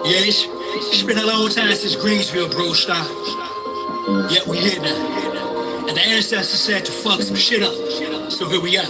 Yeah, it's been a long time since Greensville, bro, stopped. Yet we here now. And the ancestors said to fuck some shit up. So here we are.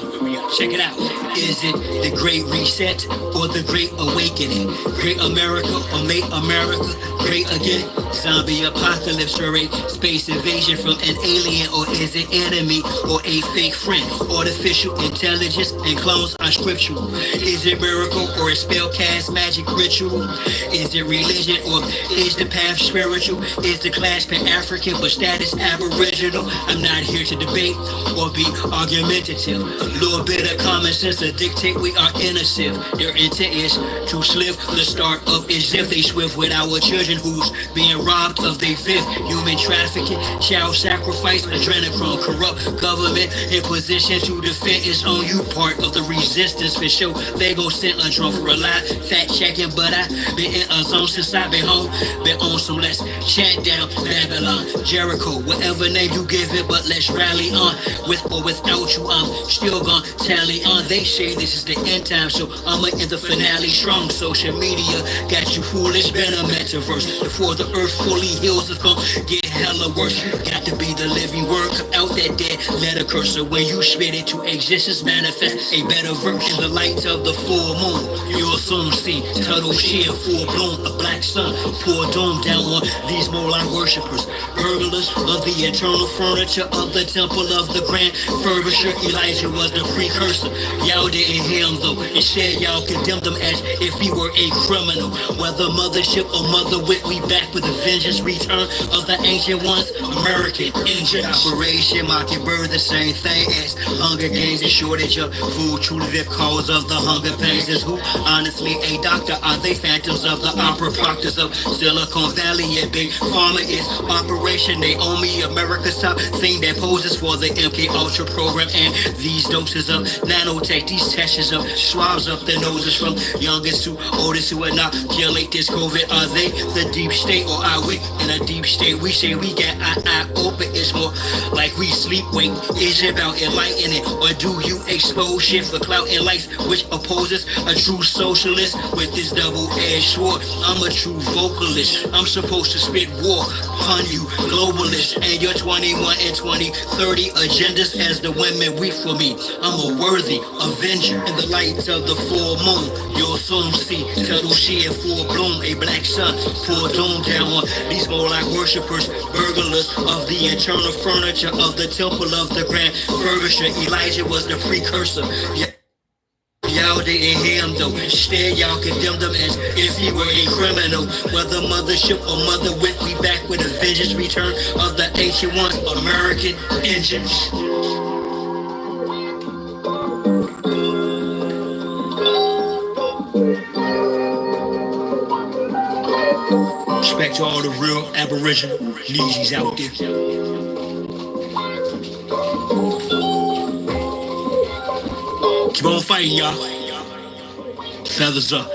Check it out. Is it the Great Reset or the Great Awakening? Great America or make America great again? Zombie apocalypse or a space invasion from an alien, or is it enemy or a fake friend? Artificial intelligence and clones are scriptural. Is it miracle or a spell cast magic ritual? Is it religion or is the path spiritual? Is the class pan-African but status aboriginal? I'm not here to debate or be argumentative. A little bit of common sense to dictate we are innocent. Their intent is to slip. The start of is if they swift with our children who's being robbed of their fifth. Human trafficking, child sacrifice, adrenochrome, corrupt government in position to defend its own. You part of the resistance for sure. They gon' send a drum for a lie. Fact checking, but I been in a zone since I been home. Been on some let's chant down Babylon, Jericho, whatever name you give it, but let's rally on. With or without you, I'm still gon' tally on. They say this is the end time, so I'ma end the finale strong. Social media got you foolish, been a metaverse. Before the earth fully heals, it's gon' get hella worse. Got to be the living word, come out that dead letter curse. So when you spit it to existence, manifest a better version. The light of the full moon, you'll soon see turtle sheer full bloom. A black sun pour doom down on these Molech worshippers, burglars of the eternal furniture of the temple of the grand furbisher. Elijah was the precursor. Y'all didn't hear him though. Instead, y'all condemned him as if he were a criminal. Whether mothership or mother wit, we back with a vengeance. Return of the ancient ones, American engine. Operation Mockingbird, the same thing as Hunger Games. A shortage of food, truly the cause of the hunger pains. Is who honestly a doctor? Are they phantoms of the opera proctors of Silicon Valley? A big pharma is operation. They own me, America's top thing that poses for the MK Ultra program. And these doses of nanotech, these sessions of swabs up their noses from youngest to oldest who inoculate this COVID. Are they the deep state or are we in a deep state? We say we got our eye open. It's more like we sleep wake. Is it about enlightening or do you expose shit for clout and life which opposes a true socialist with this double-edged sword? I'm a true vocalist. I'm supposed to spit war upon you globalists and your 21 and 2030 agendas as the women weep for me. I'm a worthy avenger in the lights of the full moon. You'll soon see turtle sheer full bloom. A black sun pour doom down on these Molech worshippers, burglars of the eternal furniture of the temple of the grand furbisher. Elijah was the precursor. Y'all didn't hear him though. Instead, y'all condemned him as if he were a criminal. Whether mothership or mother wit, we back with a vengeance. Return of the ancient ones, American engines. Respect to all the real Aboriginal Neesies out there. Keep on fighting, y'all. Feathers up.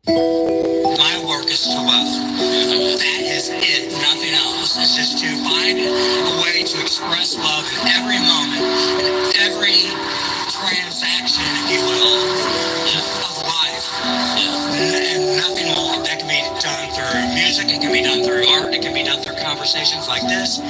My work is to love. That is it, nothing else. It's just to find a way to express love in every moment, in every transaction, if you will, of life. And nothing more. That can be done through music, it can be done through art, it can be done through conversations like this.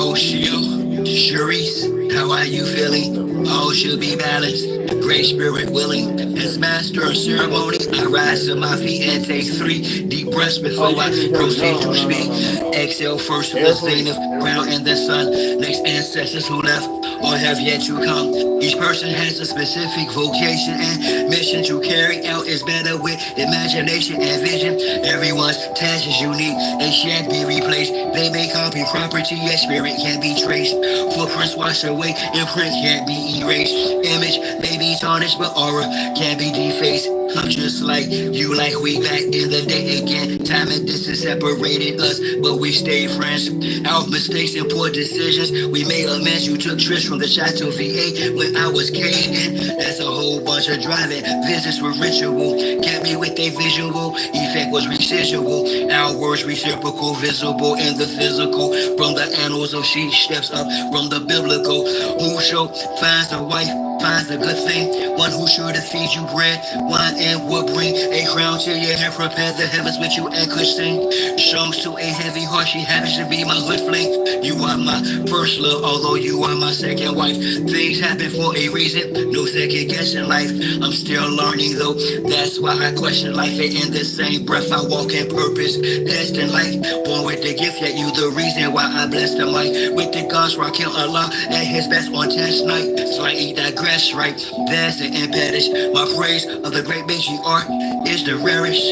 Oh, Sharice, how are you feeling? All should be balanced. Great spirit willing. As master of ceremony, I rise to my feet and take 3 deep breaths before I proceed to speak. Exhale first with the zenith, ground and the sun. Next ancestors who left or have yet to come. Each person has a specific vocation and mission to carry out. Is better with imagination and vision. Everyone's task is unique. They shan't be replaced. They may copy property, yet spirit can't be traced. Footprints washed away, imprint can't be erased. Image may be tarnished, but aura can't be defaced. I'm just like you, like we back in the day again. Time and distance separated us, but we stayed friends. Our mistakes and poor decisions, we made amends. You took trips from the Chateau VA when I was caving. That's a whole bunch of driving. Visits were ritual, kept me with a visual. Effect was residual. Our words reciprocal, visible in the physical. From the annals of she steps up from the biblical. Who show finds a wife, finds that's a good thing. One who sure to feed you bread, wine and will bring a crown to your head, prepare the heavens with you and could sing. Songs to a heavy heart, she happens to be my hood fling. You are my first love, although you are my second wife. Things happen for a reason, no second guessing life. I'm still learning though, that's why I question life. And in the same breath I walk in purpose, destined life. Born with the gift, yet you the reason why I bless the mic. With the gods rocking Allah and his best on test night. Slightly digress, right? There's the impediment. My praise of the great matriarch is the rarest.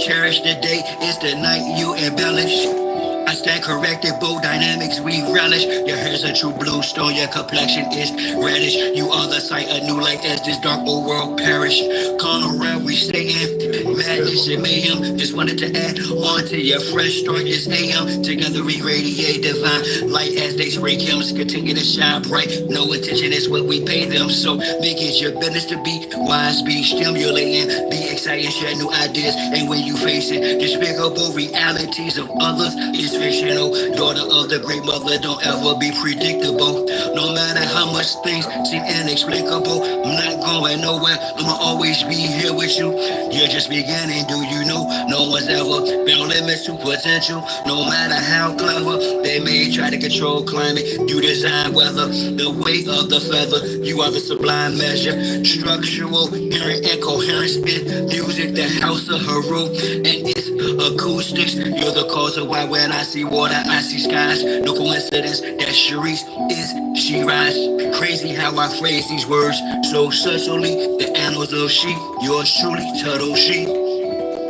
Cherish the day, is the night you embellish. I stand corrected, bold dynamics we relish. Your hair's a true blue stone, your complexion is reddish. You are the sight of new light as this dark old world perish. Con around we stay in madness and mayhem. Just wanted to add on to your fresh start this AM. Together we radiate divine light as they spray chems. Continue to shine bright, no intention is what we pay them. So make it your business to be wise, be stimulating, be excited, share new ideas. And when you face it, despicable realities of others, it's fictional. Daughter of the great mother, don't ever be predictable. No matter how much things seem inexplicable, I'm not going nowhere, I'ma always be here with you. You're just beginning, do you know? No one's ever bound limits to potential. No matter how clever they may try to control climate, you design weather, the weight of the feather. You are the sublime measure, structural, hearing and coherence in music, the house of Heru and its acoustics. You're the cause of why when I see water, I see skies. No coincidence that Sharice is she rise. Crazy how I phrase these words so subtly. The annals of sheep, yours truly, turtle sheep.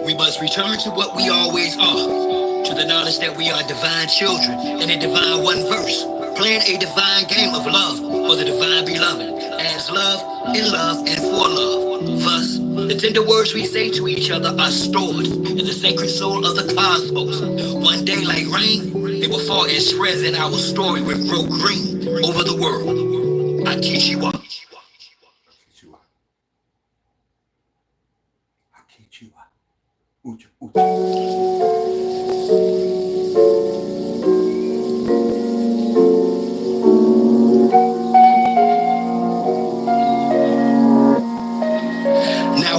We must return to what we always are, to the knowledge that we are divine children in a divine one verse, playing a divine game of love for the divine beloved, as love, in love, and for love. Thus, the tender words we say to each other are stored in the sacred soul of the cosmos. One day, like rain, they will fall and spread, and our story will grow green over the world. I teach you up.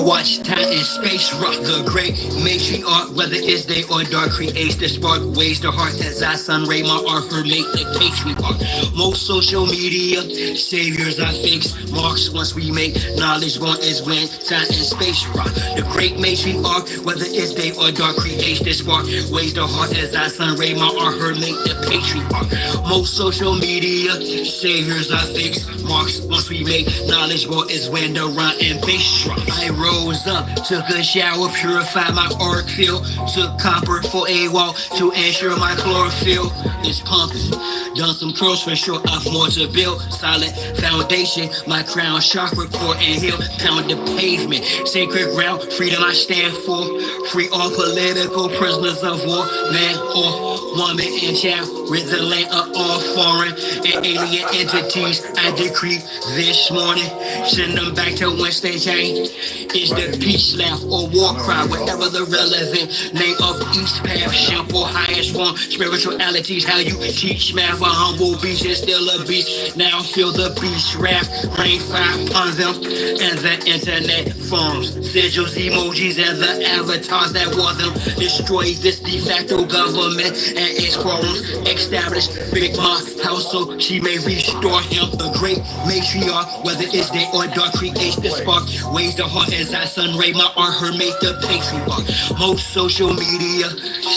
Watch time and space rock the great matriarch, whether it's day or dark, creates the spark, ways the heart as I sun ray my art, her make the patriarch. Most social media saviors are fakes, marks once we make knowledge born is when time and space rock. The great matriarch, whether it's day or dark, creates the spark, ways the heart as I sun ray my art, her make the patriarch. Most social media saviors are fakes, marks once we make knowledge born is when the rhyme and bass drop. I rose up, took a shower, purified my arc field, took copper for a walk to ensure my chlorophyll is pumping. Done some curls for sure, I've more to build. Solid foundation, my crown chakra, core and heel, pound the pavement. Sacred ground, freedom I stand for. Free all political prisoners of war, man or woman and child, rid the land of all foreign and alien entities. I decree this morning, send them back to whence they came. Is the peace laugh or war cry, whatever the relevant name of each path, simple, highest form, spiritualities, how you teach math, a humble beast is still a beast. Now feel the beast wrath, rain fire upon them, and the internet forms, sigils, emojis, and the avatars that wore them. Destroy this de facto government and its quarrels, establish Big Mom house so she may restore him. The great matriarch, whether it's day or dark, creates the spark, ways the heart as I sun ray my art, her make the patriarch. Most social media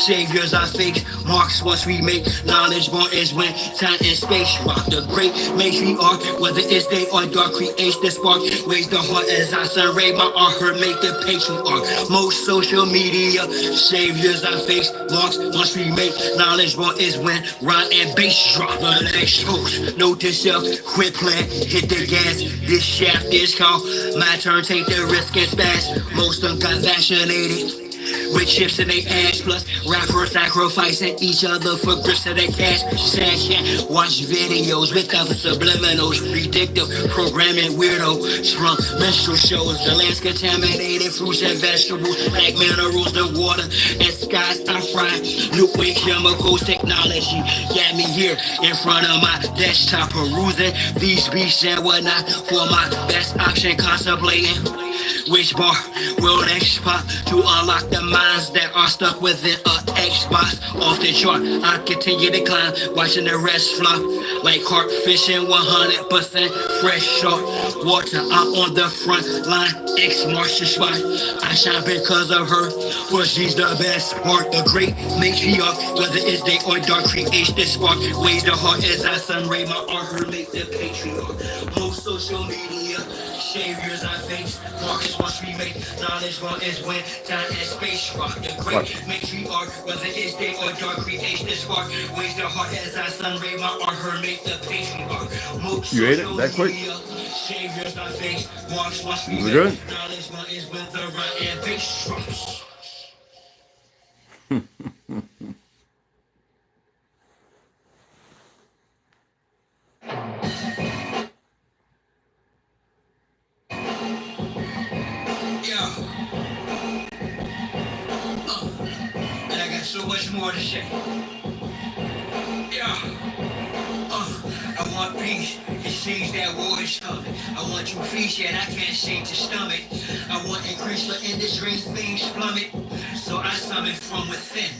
saviors are fake, marks once we make knowledge born is when time and space rock. The great matriarch, whether it's day or dark, creates the spark, ways the heart as I sun ray my art, her make the patriarch. Most social media saviors are fake, marks once we make knowledge born is when rhyme and bass drop. Relax, folks, note to self, quit playing, hit the gas, this shaft is called my turn, take the risk and spaz. Most of them got vaccinated, with chips in their ass, plus rappers sacrificing each other for grips of their cash. Sad, watch videos with other subliminals, predictive programming, weirdos from menstrual shows. The land's contaminated, fruits and vegetables, black minerals, the water and skies are fried. Nuclear chemicals, technology got me here in front of my desktop, perusing these beats and whatnot for my best option, contemplating which bar will next pop to unlock the minds that are stuck within a Xbox off the chart. I continue to climb, watching the rest flop like carp fishing, 100% fresh shark water. I'm on the front line, X-Martian spot. I shine because of her, for she's the best part. The great matriarch, whether it's day or dark, creates this spark. Waves the heart as I sun ray my art, her make the patriarch. Most social media saviors I face, marks once we make knowledge one is when time and space rock. The great matriarch, whether it's day or dark, creates this spark. Waves the heart as I sun ray my art, her make the patriarch. Most you ate it that quick? Saviors I face, marks once we Is it make good? knowledge one is when the right and bass drops. And I got so much more to say. I want peace. It seems that war is coming. I want you feast, yet I can't seem to stomach. I want increase, but in this dream things plummet. So I summon from within.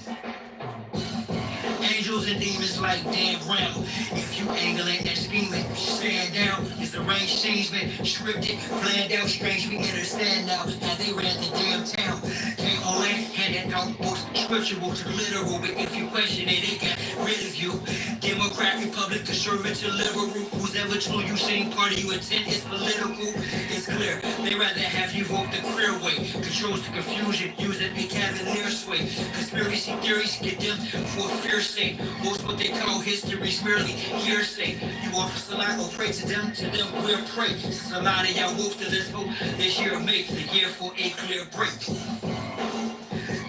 Angels and demons like Dan Brown. If you angling and scheming, stand down. It's arranged scenes, man, scripted, planned out, strange. We understand now how they ran the damn town. Came on land, handed out books, scriptural to literal. But if you question it, they got rid of you. Democrat, Republic, conservative, liberal. Who's ever told you same party you attend is political? It's clear. They rather have you vote the clear way. Controls the confusion, using a cavalier sway. Conspiracy theories get them for fear's sake. Most what they call history's merely hearsay. You offer salat or pray to them we'll pray. Since a lot of y'all wolf to this hope, this year make the year for a clear break.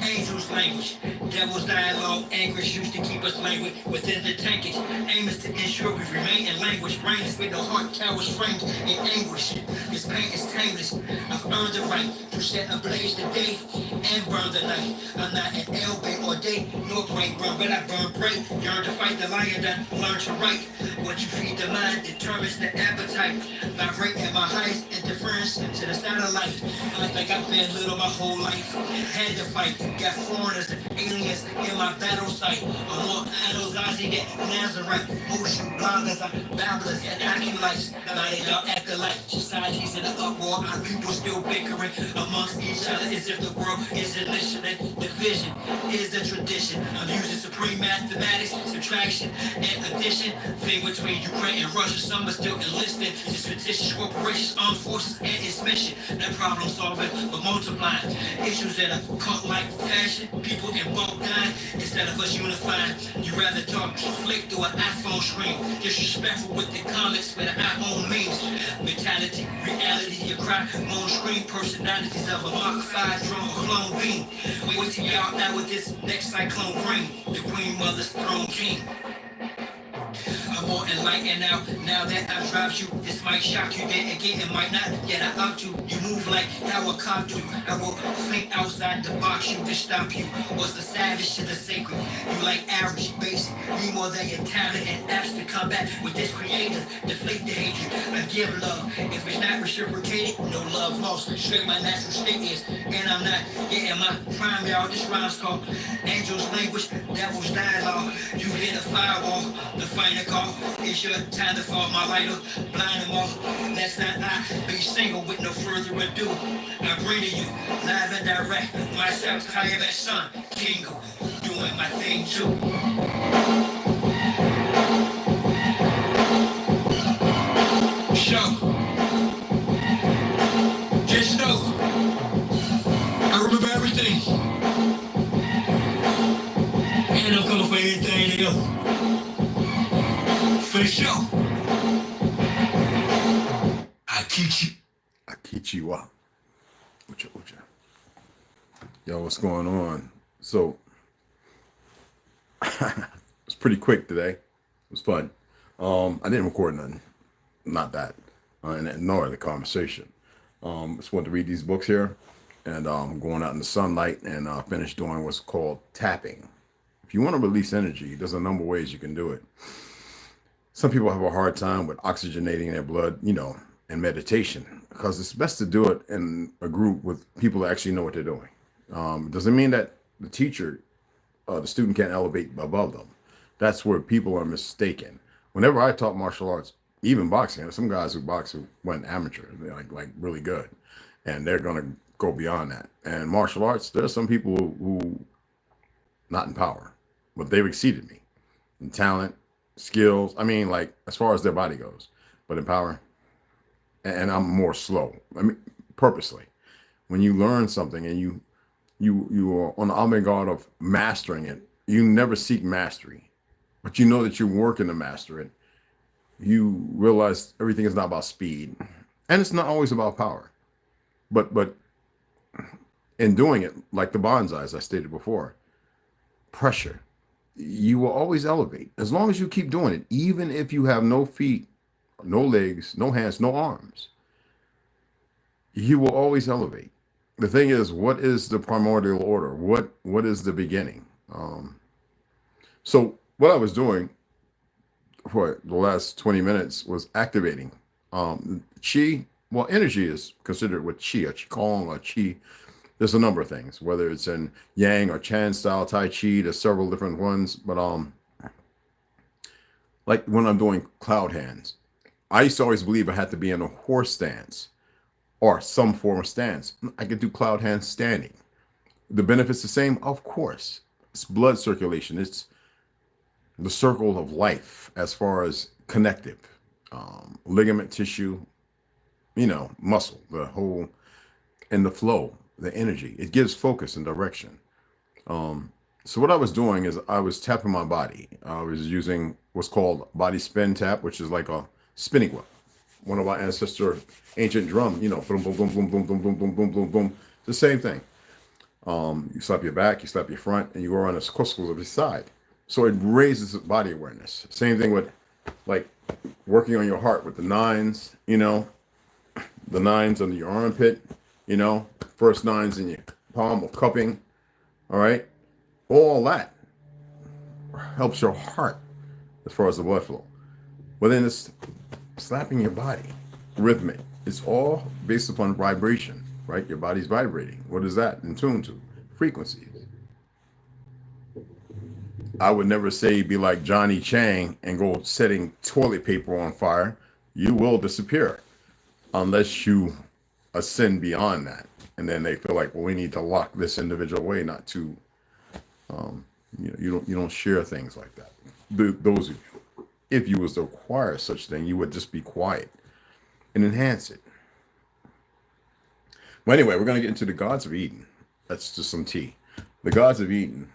Angels language, devil's dialogue, anguish used to keep us languid within the tankage. Aim is to ensure we remain in language, brains with no heart, cowards framed in anguish. This pain is tameless. I've earned the right to set ablaze the day and burn the night. I'm not an elbe or day, nor brain burn, but I burn bright. Yearn to fight the lion, then learn to write. What you feed the mind determines the appetite. Vibrate at my highest interference to the satellite. I think I've been little my whole life. Had to fight. Got foreigners and aliens in my battle site. I want idols, Ozzy, that Nazarite. Motion bloggers, babblers, and acolytes. Now they all act alike. Society's in an uproar. Our people still bickering amongst each other as if the world isn't listening. Division is the tradition. I'm using supreme mathematics, subtraction, and addition. Thing between Ukraine and Russia, some are still enlisted. It's fictitious corporations, armed forces, and its mission. That problem solving, but multiplying. Issues in a cult-like fashion, people in bulk dying instead of us unifying. You rather talk flick through an iPhone screen, disrespectful with the comments with an iPhone memes. Mentality, reality, you cry, moan screen, personalities of a Mach 5 drone clone beam. Wait till y'all out with this next cyclone bring the Queen Mother's throne king. I'm more enlightened now that I've dropped you. This might shock you, then again it might not. Yet I opt you. You move like how a cop do. I will think outside the box you to stop you. What's the savage to the sacred? You like average, basic. Be more than your talent and apps to combat with this creative. Deflate the hatred. I give love. If it's not reciprocated, no love lost. Straight my natural state is, and I'm not getting my prime, y'all. This rhyme's called Angel's Language, Devil's Dialogue. You hit a firewall, the final call. It's your time to fall, my lighter, blind them all. Let's not I be single with no further ado. I bring to you, live and direct, myself, tired as son, Kingo, doing my thing too. Show. Just know, I remember everything. And I'm coming for anything to go. For sure. Akichi. Akichiwa. Ucha, ucha. Yo, what's going on? So it's pretty quick today. It was fun. I didn't record nothing, not that, and nor the conversation. Just wanted to read these books here, and going out in the sunlight and finish doing what's called tapping. If you want to release energy, there's a number of ways you can do it. Some people have a hard time with oxygenating their blood, and meditation, because it's best to do it in a group with people that actually know what they're doing. It doesn't mean that the student can't elevate above them. That's where people are mistaken. Whenever I taught martial arts, even boxing, there's some guys who box who went amateur, they're like really good, and they're gonna go beyond that. And martial arts, there's some people who not in power, but they've exceeded me in talent, skills. I mean, like as far as their body goes, but in power, and I'm more slow. I mean, purposely. When you learn something and you are on the avant-garde of mastering it, you never seek mastery, but you know that you're working to master it. You realize everything is not about speed, and it's not always about power, but in doing it, like the bonsai, as I stated before, pressure, you will always elevate as long as you keep doing it, even if you have no feet, no legs, no hands, no arms. You will always elevate. The thing is, what is the primordial order? What is the beginning? So what I was doing for the last 20 minutes was activating chi. Well, energy is considered with chi, a qigong, or chi. There's a number of things, whether it's in yang or chan style tai chi. There's several different ones, but like when I'm doing cloud hands, I used to always believe I had to be in a horse stance or some form of stance. I could do cloud hands standing. The benefits the same, of course. It's blood circulation. It's the circle of life as far as connective, ligament tissue, muscle, the whole, and the flow, the energy. It gives focus and direction. So what I was doing is I was tapping my body. I was using what's called body spin tap, which is like a spinning wheel. One of our ancestor ancient drum, boom, boom, boom, boom, boom, boom, boom, boom, boom, boom, boom. It's the same thing. You slap your back, you slap your front, and you go around the circles of your side. So it raises body awareness. Same thing with like working on your heart with the nines, the nines under your armpit, first nines in your palm of cupping. All right. All that helps your heart as far as the blood flow. But then it's slapping your body, rhythmic. It's all based upon vibration, right? Your body's vibrating. What is that in tune to? Frequencies. I would never say be like Johnny Chang and go setting toilet paper on fire. You will disappear unless you ascend beyond that. And then they feel like, well, we need to lock this individual away, not to, you don't share things like that. Those of you, if you was to acquire such thing, you would just be quiet and enhance it. But anyway, we're going to get into the Gods of Eden. That's just some tea. The Gods of Eden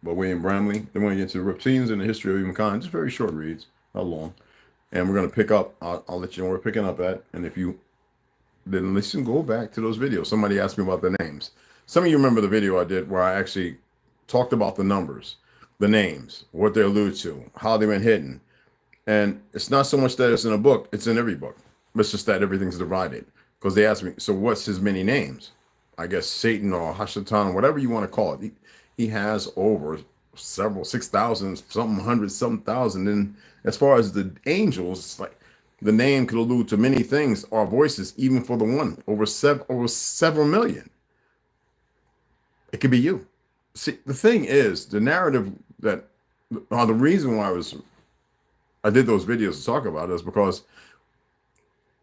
by William Bramley. Then we're going to get into the reptilians and the history of humankind. Just very short reads, not long. And we're going to pick up, I'll let you know where we're picking up at. And if you didn't listen, go back to those videos. Somebody asked me about the names. Some of you remember the video I did where I actually talked about the numbers, the names, what they allude to, how they went hidden. And it's not so much that it's in a book, it's in every book. It's just that everything's divided. Because they asked me, so what's his many names? I guess Satan or Hashatan, whatever you want to call it. He has over several, 6,000, something hundred, some thousand. And as far as the angels, it's like the name could allude to many things, our voices, even for the one, over several million. It could be you. See, the thing is, the narrative that, the reason why I did those videos to talk about it is because,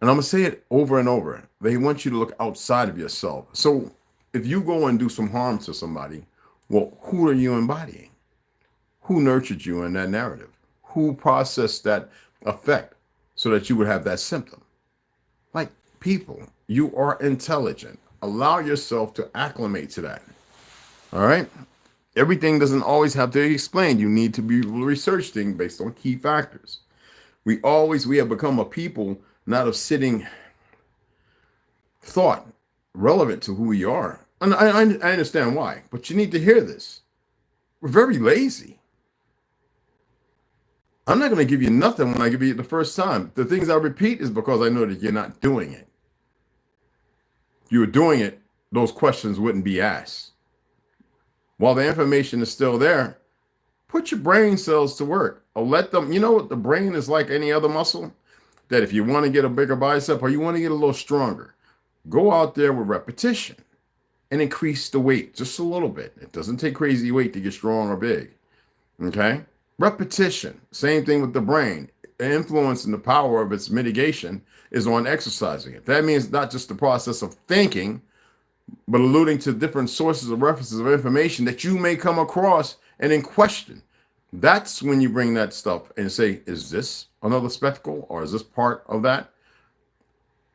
and I'm going to say it over and over, they want you to look outside of yourself. So if you go and do some harm to somebody, well, who are you embodying? Who nurtured you in that narrative? Who processed that effect so that you would have that symptom? Like people, you are intelligent. Allow yourself to acclimate to that. All right? Everything doesn't always have to be explained. You need to be research things based on key factors. We have become a people not of sitting thought relevant to who we are. And I understand why, but you need to hear this. We're very lazy. I'm not going to give you nothing when I give you it the first time. The things I repeat is because I know that you're not doing it. If you were doing it, those questions wouldn't be asked. While the information is still there, put your brain cells to work. Or let them, you know what the brain is like any other muscle? That if you want to get a bigger bicep or you want to get a little stronger, go out there with repetition and increase the weight just a little bit. It doesn't take crazy weight to get strong or big. Okay? Repetition. Same thing with the brain. The influence and the power of its mitigation is on exercising it. That means not just the process of thinking, but alluding to different sources of references of information that you may come across and in question. That's when you bring that stuff and say, is this another spectacle or is this part of that?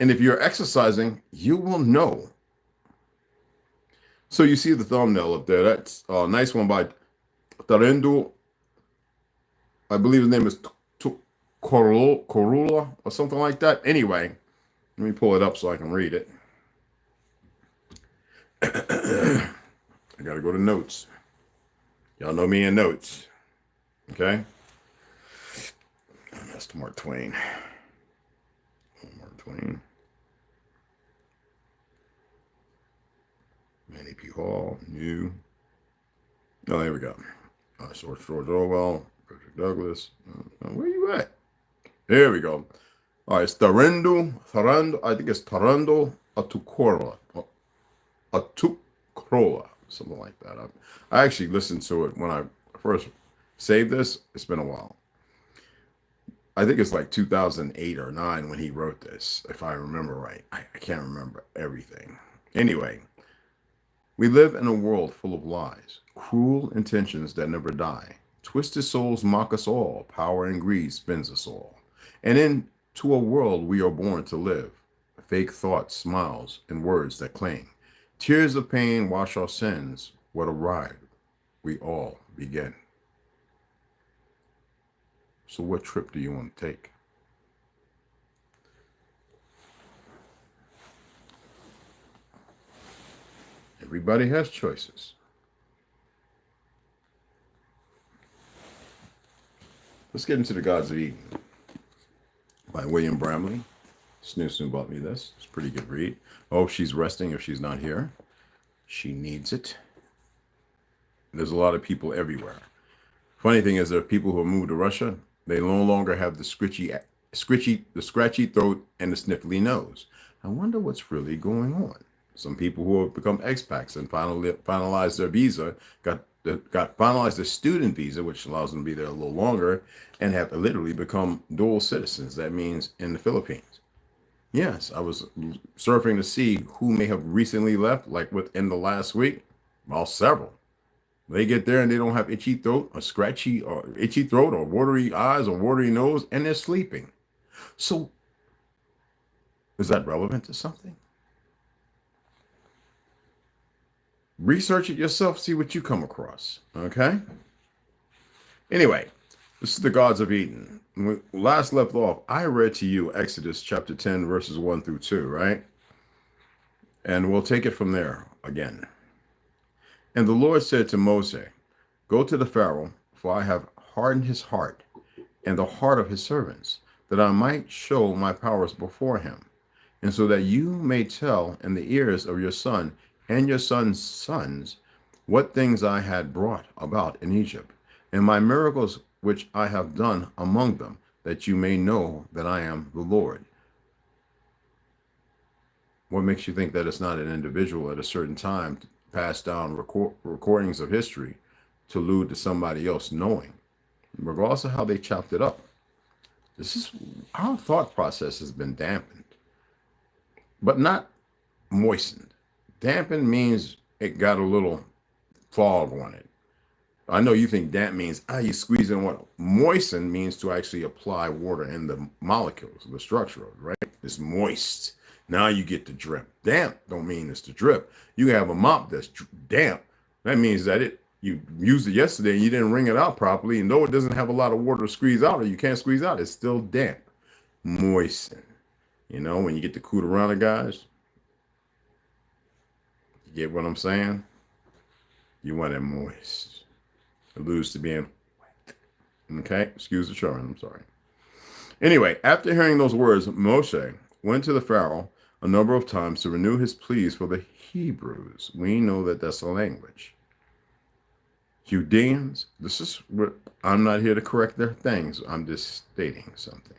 And if you're exercising, you will know. So you see the thumbnail up there. That's a nice one by TRU. I believe his name is Corula or something like that. Anyway, let me pull it up so I can read it. I got to go to notes. Y'all know me in notes. Okay? That's to Mark Twain. Mark Twain. Manny P. Hall. New. Oh, there we go. George Orwell. Frederick Douglass. Where you at? There we go. All right, it's Tarendo, I think it's Tarendo Atukora. Atukroa, something like that. I actually listened to it when I first saved this. It's been a while. I think it's like 2008 or 9 when he wrote this, if I remember right. I can't remember everything. Anyway, we live in a world full of lies, cruel intentions that never die. Twisted souls mock us all. Power and greed spins us all. And into a world we are born to live. Fake thoughts, smiles, and words that cling. Tears of pain wash our sins. What a ride we all begin. So what trip do you want to take? Everybody has choices. Let's get into The Gods of Eden by William Bramley. Snoo bought me this. It's a pretty good read. Oh, she's resting if she's not here. She needs it. There's a lot of people everywhere. Funny thing is, there are people who have moved to Russia. They no longer have the scratchy throat and the sniffly nose. I wonder what's really going on. Some people who have become expats and finalized their visa, finalized their student visa, which allows them to be there a little longer, and have literally become dual citizens. That means in the Philippines. Yes, I was surfing to see who may have recently left, like within the last week. Well, several. They get there and they don't have itchy throat or scratchy or itchy throat or watery eyes or watery nose, and they're sleeping. So is that relevant to something? Research it yourself, see what you come across. Okay? Anyway, this is The Gods of Eden. When we last left off, I read to you Exodus chapter 10, verses 1 through 2, right? And we'll take it from there again. And the Lord said to Moses, go to the Pharaoh, for I have hardened his heart and the heart of his servants, that I might show my powers before him, and so that you may tell in the ears of your son and your son's sons what things I had brought about in Egypt, and my miracles which I have done among them, that you may know that I am the Lord. What makes you think that it's not an individual at a certain time to pass down recordings of history to allude to somebody else knowing, regardless of how they chopped it up? This is our thought process has been dampened, but not moistened. Dampened means it got a little fog on it. I know you think damp means, you squeeze in water. Moisten means to actually apply water in the molecules, the structure of it, right? It's moist. Now you get the drip. Damp don't mean it's the drip. You have a mop that's damp. That means that you used it yesterday and you didn't wring it out properly. And though it doesn't have a lot of water to squeeze out, or you can't squeeze out, it's still damp. Moisten. You know, when you get the Cooterana guys, You get what I'm saying? You want it moist. Alludes to being wet. Okay? Excuse the children. I'm sorry. Anyway, after hearing those words, Moshe went to the Pharaoh a number of times to renew his pleas for the Hebrews. We know that that's a language. Judeans, this is what I'm not here to correct their things. I'm just stating something.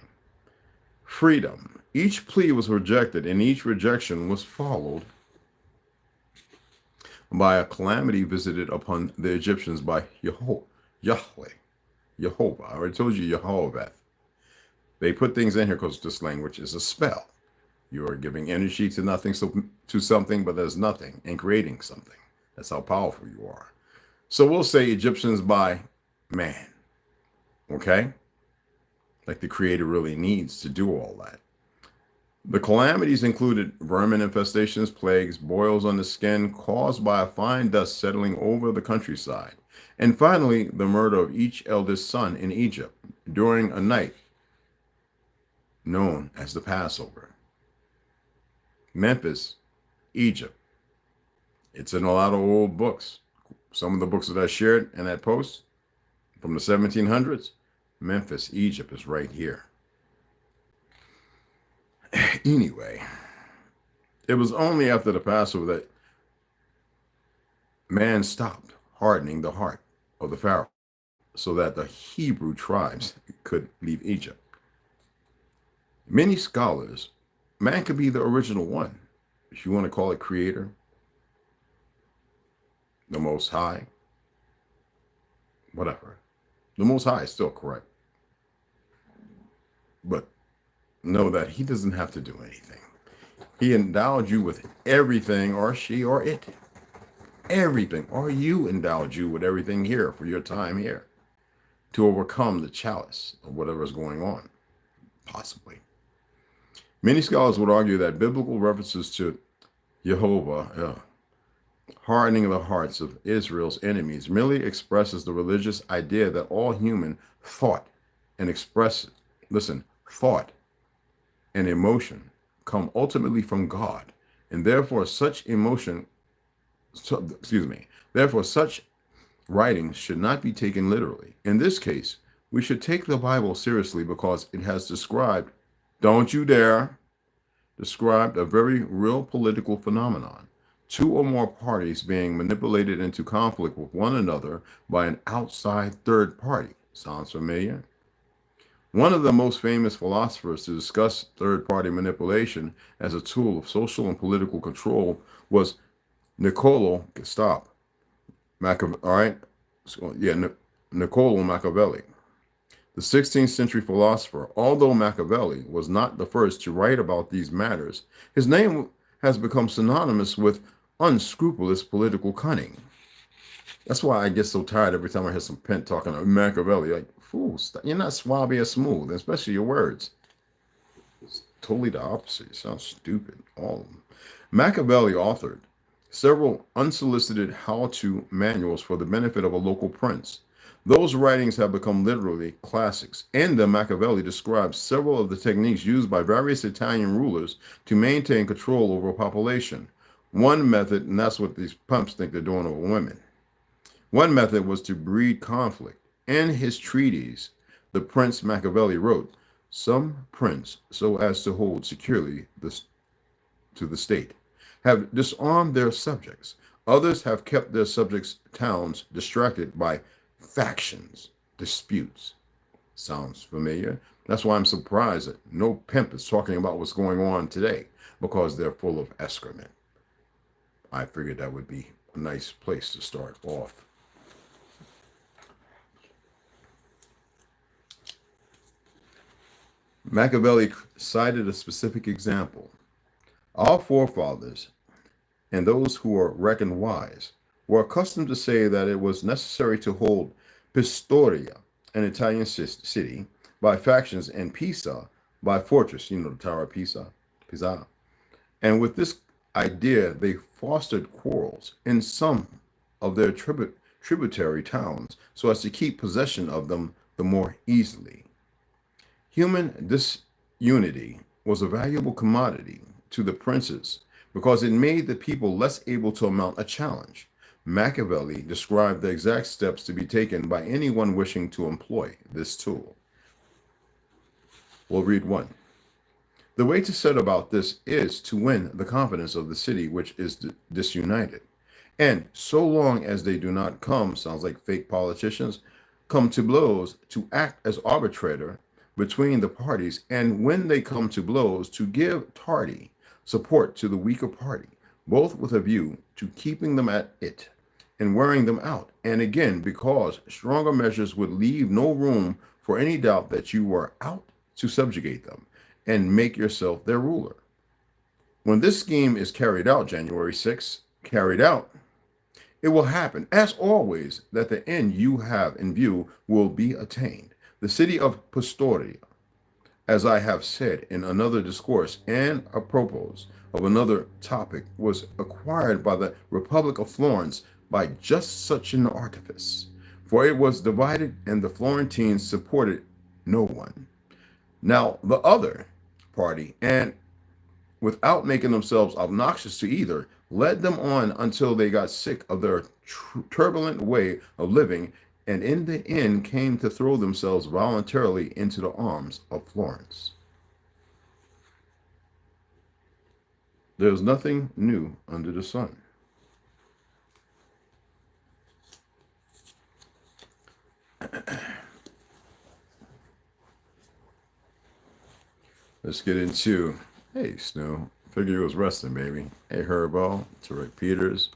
Freedom. Each plea was rejected, and each rejection was followed by a calamity visited upon the Egyptians by Yahweh. Jehovah. I already told you Jehovah. They put things in here because this language is a spell. You are giving energy to nothing, to something, but there's nothing, and creating something. That's how powerful you are. So we'll say Egyptians by man. Okay? Like the creator really needs to do all that. The calamities included vermin infestations, plagues, boils on the skin caused by a fine dust settling over the countryside, and finally the murder of each eldest son in Egypt during a night known as the Passover. Memphis, Egypt. It's in a lot of old books. Some of the books that I shared in that post from the 1700s, Memphis, Egypt is right here. Anyway, it was only after the Passover that man stopped hardening the heart of the Pharaoh so that the Hebrew tribes could leave Egypt. Many scholars, man could be the original one, if you want to call it creator, the Most High, whatever. The Most High is still correct. But know that he doesn't have to do anything. He endowed you with everything, or she or it. Everything. Or you endowed you with everything here for your time here to overcome the chalice of whatever is going on, possibly. Many scholars would argue that biblical references to Jehovah, hardening the hearts of Israel's enemies, merely expresses the religious idea that all human thought and thought and emotion come ultimately from God, and therefore such writings should not be taken literally. In this case, we should take the Bible seriously because it has described, don't you dare, described a very real political phenomenon. Two or more parties being manipulated into conflict with one another by an outside third party. Sounds familiar? One of the most famous philosophers to discuss third-party manipulation as a tool of social and political control was Niccolo Machiavelli. The 16th century philosopher. Although Machiavelli was not the first to write about these matters, his name has become synonymous with unscrupulous political cunning. That's why I get so tired every time I hear some pent talking about Machiavelli. Like, fool, you're not suave or smooth, especially your words. It's totally the opposite. You sound stupid, all of them. Machiavelli authored several unsolicited how-to manuals for the benefit of a local prince. Those writings have become literally classics. In them, Machiavelli describes several of the techniques used by various Italian rulers to maintain control over a population. One method, and that's what these pumps think they're doing over women. One method was to breed conflict. In his treatise, the Prince Machiavelli wrote, some prince, so as to hold securely to the state, have disarmed their subjects. Others have kept their subjects' towns distracted by factions, disputes. Sounds familiar? That's why I'm surprised that no pimp is talking about what's going on today, because they're full of excrement. I figured that would be a nice place to start off. Machiavelli cited a specific example. Our forefathers, and those who are reckoned wise, were accustomed to say that it was necessary to hold Pistoia, an Italian city, by factions, and Pisa by fortress, the Tower of Pisa. And with this idea, they fostered quarrels in some of their tributary towns so as to keep possession of them the more easily. Human disunity was a valuable commodity to the princes because it made the people less able to mount a challenge. Machiavelli described the exact steps to be taken by anyone wishing to employ this tool. We'll read one. The way to set about this is to win the confidence of the city which is disunited. And so long as they do not come, sounds like fake politicians, come to blows, to act as arbitrator between the parties, and when they come to blows, to give tardy support to the weaker party, both with a view to keeping them at it and wearing them out. And again, because stronger measures would leave no room for any doubt that you were out to subjugate them and make yourself their ruler. When this scheme is carried out, January 6th, carried out, it will happen, as always, that the end you have in view will be attained. The city of Pistoria, as I have said in another discourse and apropos of another topic, was acquired by the Republic of Florence by just such an artifice, for it was divided and the Florentines supported no one. Now the other party, and without making themselves obnoxious to either, led them on until they got sick of their turbulent way of living, and in the end came to throw themselves voluntarily into the arms of Florence. There's nothing new under the sun. Let's get into, hey, Snow. Figure you was resting, baby. Hey, Herbo, Tarek Peters.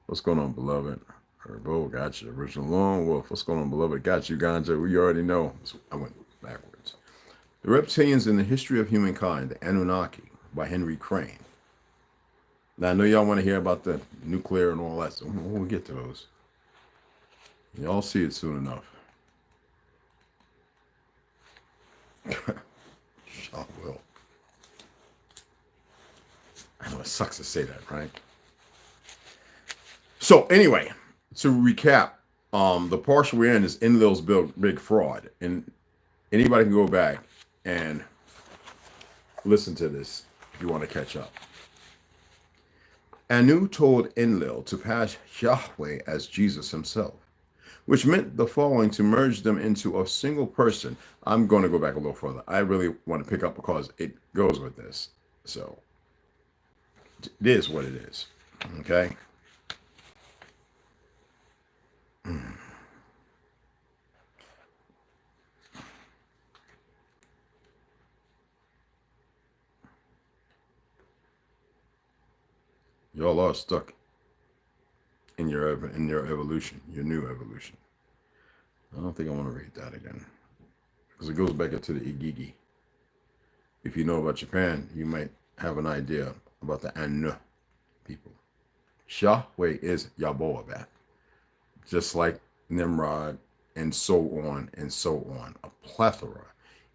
What's going on, beloved? Herbo, got you. Original Lone Wolf. What's going on, beloved? Got you, Ganja. We already know. I went backwards. The Reptilians in the History of Humankind, the Anunnaki, by Henry Crane. Now, I know y'all want to hear about the nuclear and all that, so we'll get to those. Y'all see it soon enough. Shaw will. I know it sucks to say that, right? So anyway, to recap, the partial we're in is Enlil's big fraud, and anybody can go back and listen to this if you want to catch up. Anu told Enlil to pass Yahweh as Jesus himself, which meant the following: to merge them into a single person. I'm going to go back a little further. I really want to pick up because it goes with this. So it is what it is. Okay. Y'all are stuck in your evolution, your new evolution. I don't think I want to read that again because it goes back into the Igigi. If you know about Japan, you might have an idea about the Anu people. Yahweh is Yahweh, just like Nimrod, and so on and so on. A plethora,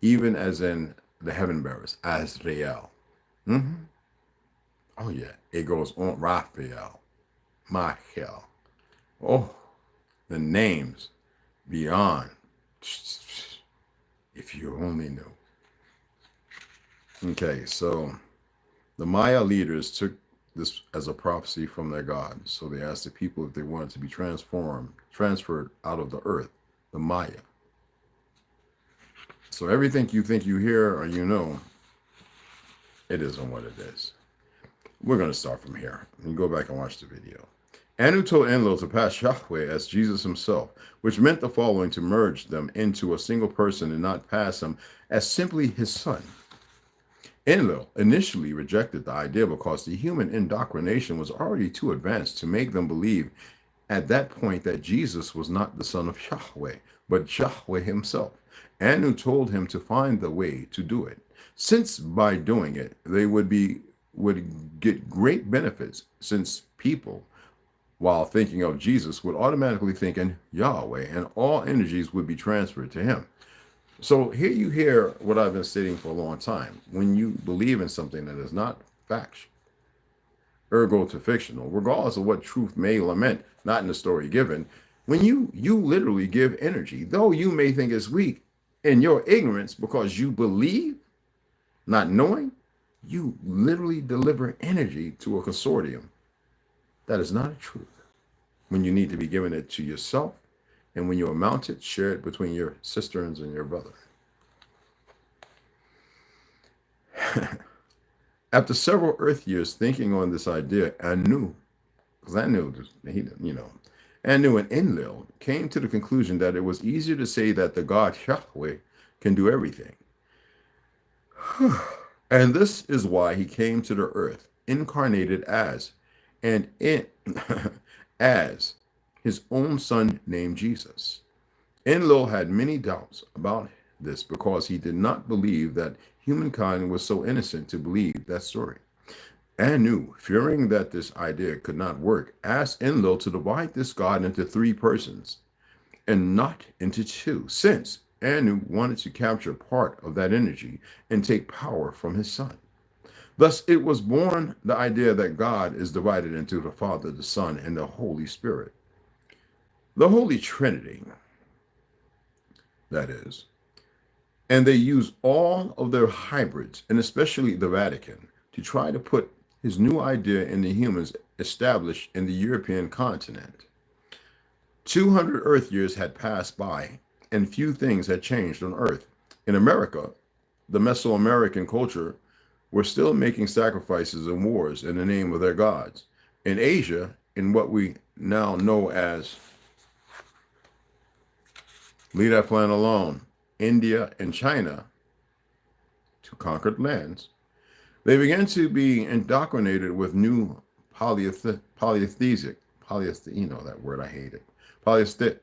even as in the heaven bearers, Azrael. Oh yeah, it goes on. Raphael, Michael. Oh, the names beyond. If you only knew. Okay, so the Maya leaders took this as a prophecy from their God. So they asked the people if they wanted to be transferred out of the earth, the Maya. So everything you think you hear or you know, it isn't what it is. We're going to start from here. And go back and watch the video. Anu told Enlil to pass Yahweh as Jesus himself, which meant the following: to merge them into a single person and not pass him as simply his son. Enlil initially rejected the idea because the human indoctrination was already too advanced to make them believe at that point that Jesus was not the son of Yahweh, but Yahweh himself. Anu told him to find the way to do it, since by doing it they would get great benefits, since people, while thinking of Jesus, would automatically think in Yahweh, and all energies would be transferred to him. So here you hear what I've been stating for a long time. When you believe in something that is not factual, ergo to fictional, regardless of what truth may lament, not in the story given, when you literally give energy, though you may think it's weak in your ignorance because you believe, not knowing, you literally deliver energy to a consortium. That is not a truth. When you need to be giving it to yourself, and when you amount it, share it between your sisters and your brother. After several Earth years thinking on this idea, Anu and Enlil came to the conclusion that it was easier to say that the God Yahweh can do everything. And this is why he came to the earth, incarnated as as his own son named Jesus. Enlil had many doubts about this because he did not believe that humankind was so innocent to believe that story. Anu, fearing that this idea could not work, asked Enlil to divide this God into 3 persons and not into 2, since Anu wanted to capture part of that energy and take power from his son. Thus, it was born the idea that God is divided into the Father, the Son, and the Holy Spirit. The Holy Trinity, that is. And they use all of their hybrids, and especially the Vatican, to try to put his new idea in the humans established in the European continent. 200 Earth years had passed by, and few things had changed on Earth. In America, the Mesoamerican culture were still making sacrifices and wars in the name of their gods. In Asia, in what we now know as, leave that plan alone, India and China, 2 conquered lands, they began to be indoctrinated with new polytheistic, you know that word, I hate it, polytheistic,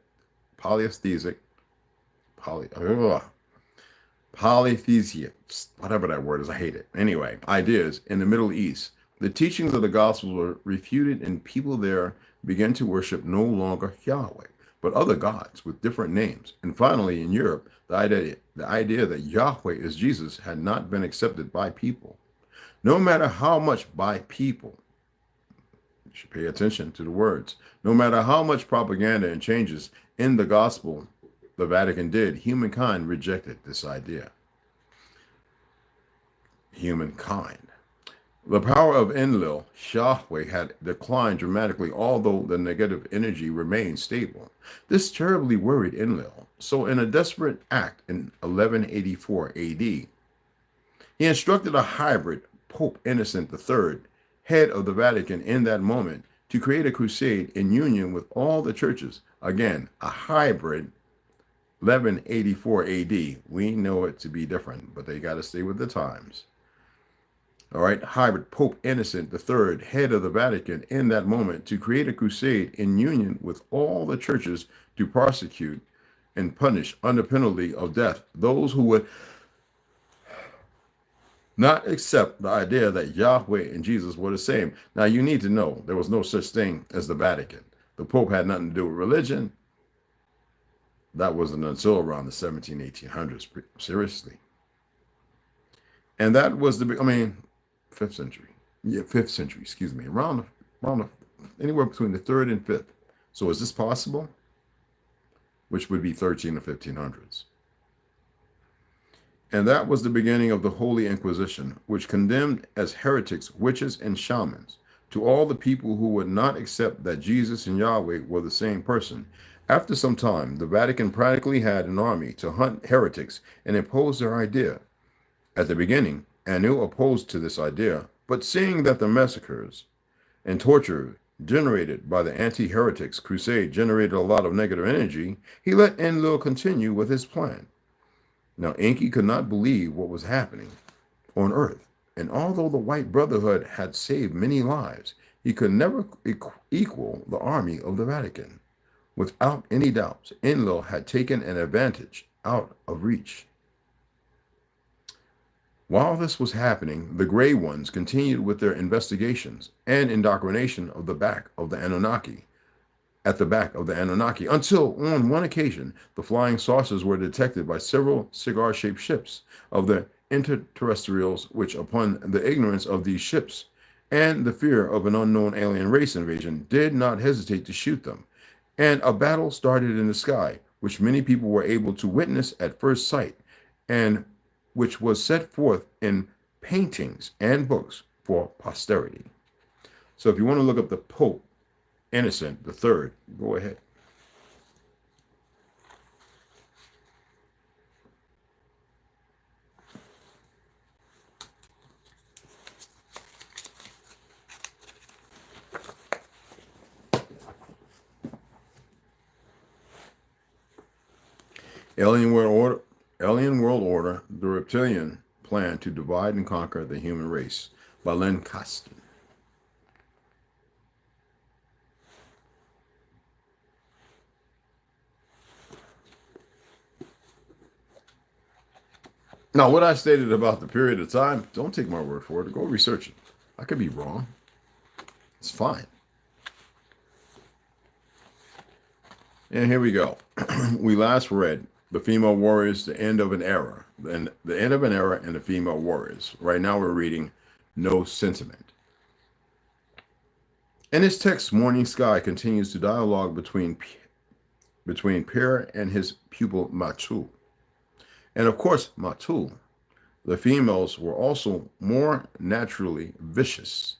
whatever that word is, I hate it. Anyway, ideas in the Middle East. The teachings of the gospel were refuted, and people there began to worship no longer Yahweh, but other gods with different names. And finally, in Europe, the idea that Yahweh is Jesus had not been accepted by people. No matter how much by people, you should pay attention to the words, no matter how much propaganda and changes in the gospel the Vatican did, humankind rejected this idea. Humankind. The power of Enlil, Yahweh, had declined dramatically, although the negative energy remained stable. This terribly worried Enlil. So in a desperate act in 1184 AD, he instructed a hybrid, Pope Innocent III, head of the Vatican in that moment, to create a crusade in union with all the churches. Again, a hybrid, 1184 AD. We know it to be different, but they got to stay with the times. All right, hybrid Pope Innocent III, head of the Vatican in that moment, to create a crusade in union with all the churches to prosecute and punish under penalty of death those who would not accept the idea that Yahweh and Jesus were the same. Now, you need to know there was no such thing as the Vatican. The Pope had nothing to do with religion. That wasn't until around the 1800s, seriously. And that was the, 5th century. Yeah, 5th century, excuse me. Around anywhere between the 3rd and 5th. So is this possible? Which would be 13 or 1500s. And that was the beginning of the Holy Inquisition, which condemned as heretics witches and shamans. To all the people who would not accept that Jesus and Yahweh were the same person. After some time, the Vatican practically had an army to hunt heretics and impose their idea. At the beginning, Anu opposed to this idea, but seeing that the massacres and torture generated by the anti-heretics crusade generated a lot of negative energy, he let Enlil continue with his plan. Now, Enki could not believe what was happening on Earth, and although the White Brotherhood had saved many lives, he could never equal the army of the Vatican. Without any doubts, Enlil had taken an advantage out of reach. While this was happening, the Gray Ones continued with their investigations and indoctrination of the back of the Anunnaki, until on one occasion, the flying saucers were detected by several cigar-shaped ships of the interterrestrials, which, upon the ignorance of these ships and the fear of an unknown alien race invasion, did not hesitate to shoot them. And a battle started in the sky, which many people were able to witness at first sight, and which was set forth in paintings, and books for posterity. So if you want to look up the Pope Innocent III, go ahead. Alien World Order, the Reptilian Plan to Divide and Conquer the Human Race by Len Costin. Now, what I stated about the period of time, don't take my word for it. Go research it. I could be wrong. It's fine. And here we go. We last read the female warriors, the end of an era, and the end of an era and the female warriors. Right now we're reading No Sentiment. In this text, Morning Sky continues the dialogue between Pierre and his pupil Matul. And of course, Matul, the females were also more naturally vicious.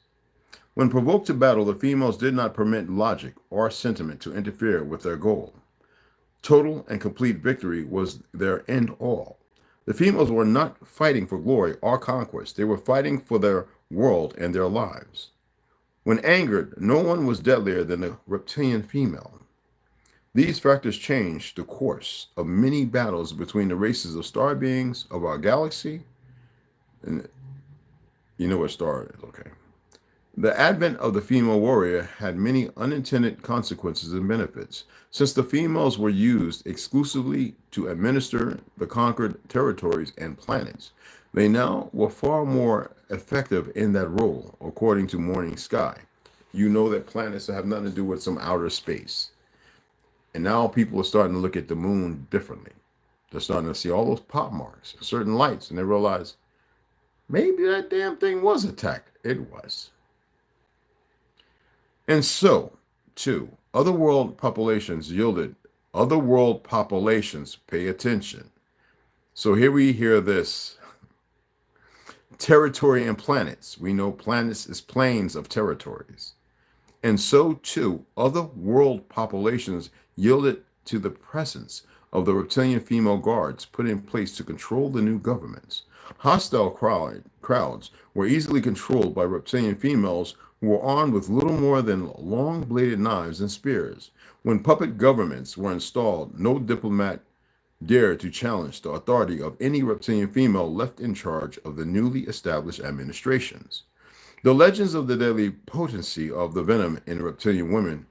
When provoked to battle, the females did not permit logic or sentiment to interfere with their goal. Total and complete victory was their end all. The females were not fighting for glory or conquest. They were fighting for their world and their lives. When angered, no one was deadlier than the reptilian female. These factors changed the course of many battles between the races of star beings of our galaxy. And you know what star is, okay? The advent of the female warrior had many unintended consequences and benefits. Since the females were used exclusively to administer the conquered territories and planets, they now were far more effective in that role, according to Morning Sky. You know that planets have nothing to do with some outer space. And now people are starting to look at the moon differently. They're starting to see all those pop marks, certain lights, and they realize maybe that damn thing was attacked. It was. And so, too, otherworld populations, pay attention. So here we hear this. Territory and planets. We know planets is planes of territories. And so, too, other world populations yielded to the presence of the reptilian female guards put in place to control the new governments. Hostile crowds were easily controlled by reptilian females who were armed with little more than long-bladed knives and spears. When puppet governments were installed, no diplomat dared to challenge the authority of any reptilian female left in charge of the newly established administrations. The legends of the deadly potency of the venom in reptilian women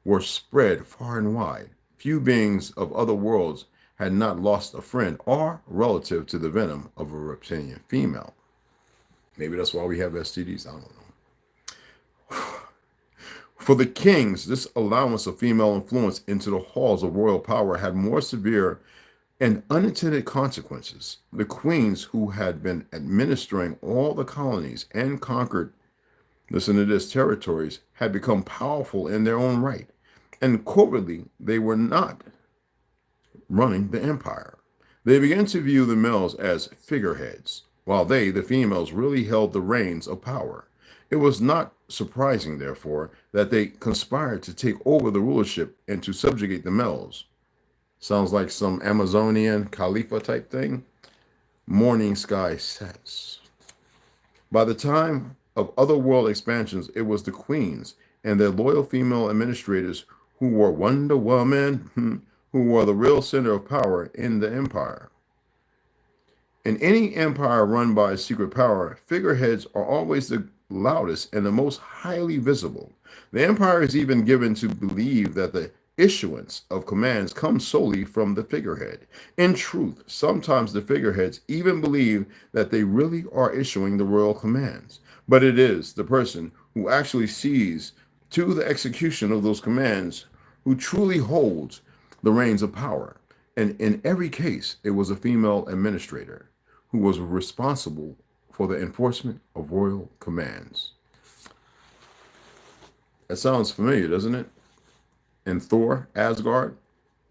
were spread far and wide. Few beings of other worlds had not lost a friend or relative to the venom of a reptilian female. Maybe that's why we have STDs. I don't know. For the kings, this allowance of female influence into the halls of royal power had more severe and unintended consequences. The queens who had been administering all the colonies and conquered, listen to this, territories, had become powerful in their own right. And covertly, they were not running the empire. They began to view the males as figureheads, while they, the females, really held the reins of power. It was not surprising, therefore, that they conspired to take over the rulership and to subjugate the males. Sounds like some Amazonian Khalifa type thing. Morning Sky says. By the time of other world expansions, it was the queens and their loyal female administrators who were Wonder Woman, who were the real center of power in the empire. In any empire run by a secret power, figureheads are always the loudest and the most highly visible. The empire is even given to believe that the issuance of commands comes solely from the figurehead. In truth, sometimes the figureheads even believe that they really are issuing the royal commands, but it is the person who actually sees to the execution of those commands who truly holds the reins of power. And in every case, it was a female administrator who was responsible for the enforcement of royal commands. That sounds familiar, doesn't it? In Thor, Asgard,